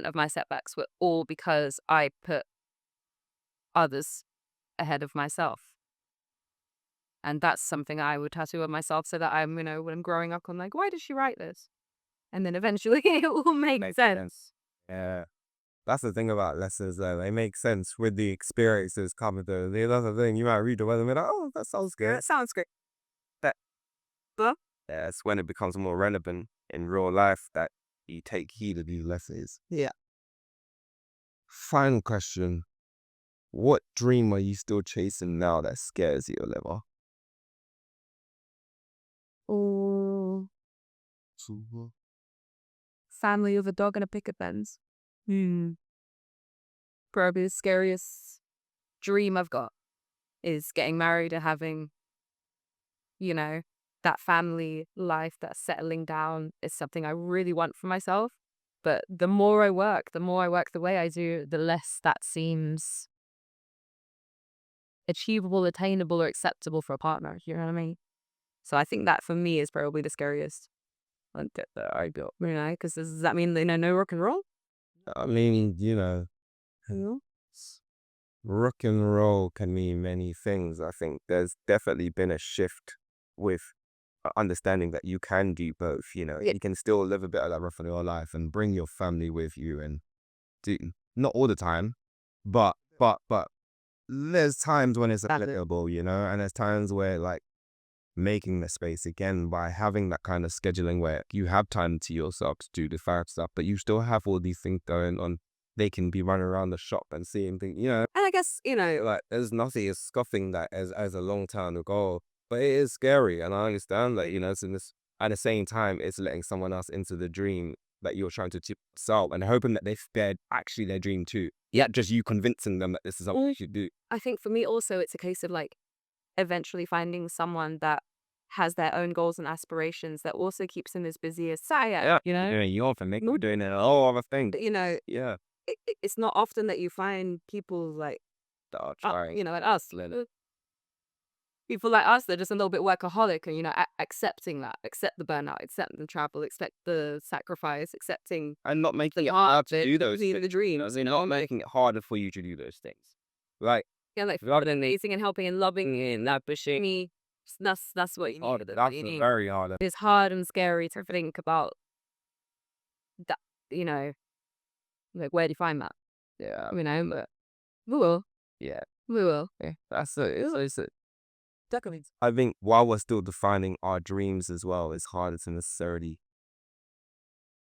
Speaker 2: of my setbacks were all because I put others ahead of myself. And that's something I would tattoo on myself so that when I'm growing up, I'm like, why did she write this? And then eventually it will make
Speaker 1: Makes
Speaker 2: sense.
Speaker 1: sense. Yeah. That's the thing about lessons, though. They make sense with the experiences coming through. The other thing, you might read the word and be like, oh, that sounds good.
Speaker 2: That sounds great.
Speaker 1: That,
Speaker 2: But
Speaker 1: that's when it becomes more relevant in real life that you take heed of these lessons.
Speaker 2: yeah.
Speaker 1: Final question. What dream are you still chasing now that scares you a little?
Speaker 2: Oh,
Speaker 1: Super.
Speaker 2: family with a dog and a picket fence. Probably the scariest dream I've got is getting married and having, you know, that family life, that settling down is something I really want for myself. But the more I work, the way I do, the less that seems achievable, attainable, or acceptable for a partner. You know what I mean? So I think that for me is probably the scariest. Like that I got, because does that mean no rock and roll?
Speaker 1: I mean,
Speaker 2: No.
Speaker 1: rock and roll can mean many things. I think there's definitely been a shift with understanding that you can do both.
Speaker 2: Yeah.
Speaker 1: You can still live a bit of that rough and roll life and bring your family with you and do not all the time, but there's times when it's
Speaker 2: That's it.
Speaker 1: applicable, and there's times where like making the space again by having that kind of scheduling where you have time to yourself to do the fire stuff, but you still have all these things going on. They can be running around the shop and seeing things,
Speaker 2: And I guess,
Speaker 1: like there's nothing is scoffing that as a long term goal, but it is scary, and I understand that it's in this. At the same time, it's letting someone else into the dream that you're trying to sell and hoping that they're actually their dream too. Yeah, just you convincing them that this is something you should do.
Speaker 2: I think for me also, it's a case of like eventually finding someone that has their own goals and aspirations that also keeps them as busy as I am,
Speaker 1: Yeah, you're for me. You're doing a whole other thing. Yeah,
Speaker 2: It's not often that you find people like,
Speaker 1: that are trying.
Speaker 2: like us. People like us, they're just a little bit workaholic and, accepting that, accept the burnout, accept the travel, accept the sacrifice, accepting
Speaker 1: And not making
Speaker 2: the
Speaker 1: it hard
Speaker 2: art
Speaker 1: to do those things.
Speaker 2: the dream.
Speaker 1: Not making it harder for you to do those things. Like,
Speaker 2: Yeah, like
Speaker 1: rather than
Speaker 2: amazing and helping and loving and not pushing me. That's what you
Speaker 1: oh,
Speaker 2: need.
Speaker 1: that's very hard.
Speaker 2: It's hard and scary to think about that, like where do you find that?
Speaker 1: Yeah,
Speaker 2: But we will.
Speaker 1: yeah.
Speaker 2: We will.
Speaker 1: That's it. It's
Speaker 2: Definitely.
Speaker 1: I think while we're still defining our dreams as well, it's harder to necessarily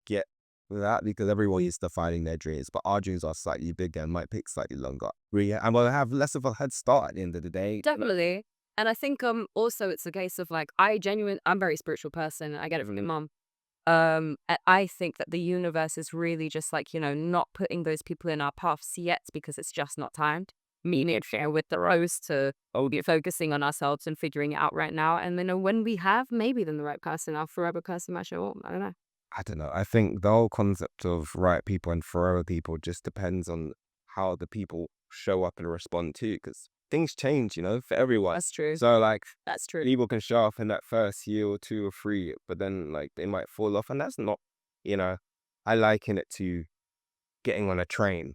Speaker 1: get with that because everyone is defining their dreams, but our dreams are slightly bigger and might take slightly longer. And we'll have less of a head start at the end of the day.
Speaker 2: Definitely. And I think also it's a case of like I'm a very spiritual person. I get it from my mom. I think that the universe is really just like, not putting those people in our paths yet because it's just not timed. Meaning share with the rose to be focusing on ourselves and figuring it out right now. And then when we have, maybe then the right person, our forever person might show up. I don't know.
Speaker 1: I don't know. I think the whole concept of right people and forever people just depends on how the people show up and respond to, because things change, for everyone.
Speaker 2: That's true.
Speaker 1: So like
Speaker 2: That's true.
Speaker 1: people can show up in that first year or two or three, but then like they might fall off, and that's not, you know, I liken it to getting on a train.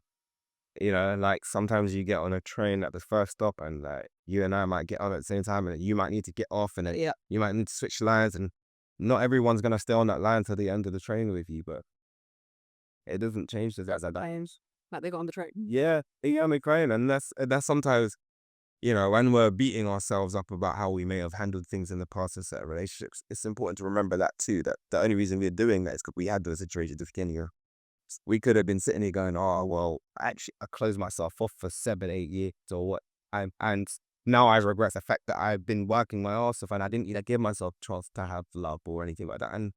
Speaker 1: Like sometimes you get on a train at the first stop and like you and I might get on at the same time and you might need to get off and then
Speaker 2: Yeah.
Speaker 1: you might need to switch lines, and not everyone's gonna stay on that line till the end of the train with you, but it doesn't change the fact that
Speaker 2: Times like they got on the train.
Speaker 1: yeah, yeah, I'm crying, and that's sometimes, when we're beating ourselves up about how we may have handled things in the past in certain relationships, it's important to remember that too, that the only reason we're doing that is because we had those situations at the beginning. We could have been sitting here going, "Oh, well, actually, I closed myself off for 7, 8 years or what," and now I regret the fact that I've been working my arse off and I didn't, give myself a chance to have love or anything like that. And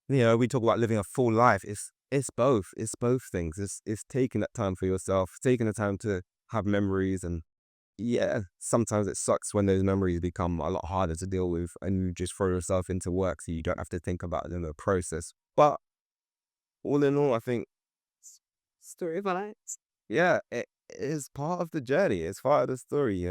Speaker 1: we talk about living a full life. It's both. It's both things. It's taking that time for yourself, taking the time to have memories, and yeah, sometimes it sucks when those memories become a lot harder to deal with, and you just throw yourself into work so you don't have to think about it in the process. But all in all, I think
Speaker 2: Story of my life.
Speaker 1: yeah, it is part of the journey. It's part of the story,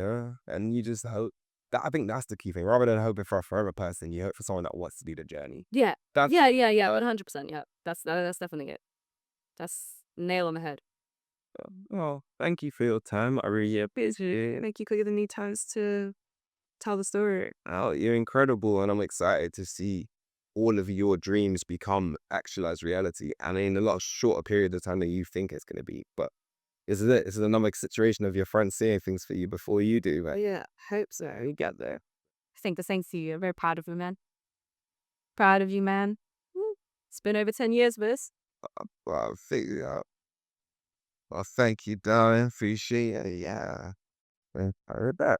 Speaker 1: and you just hope that I think that's the key thing. Rather than hoping for a forever person, you hope for someone that wants to do the journey.
Speaker 2: Yeah.
Speaker 1: That's
Speaker 2: Yeah. 100%. Yeah. That's definitely it. That's nail on the head.
Speaker 1: oh, thank you for your time. I really appreciate it.
Speaker 2: Thank you for giving me times to tell the story.
Speaker 1: Oh, you're incredible, and I'm excited to see all of your dreams become actualized reality, and in a lot shorter period of time than you think it's going to be. But this is another situation of your friends seeing things for you before you do,
Speaker 2: Oh
Speaker 1: right?
Speaker 2: yeah, hope so.
Speaker 1: You get there.
Speaker 2: I think the same to you. I'm very proud of you, man. Proud of you, man. Woo. It's been over 10 years, Miss.
Speaker 1: Well, thank you, darling. Appreciate it. Yeah. I heard that.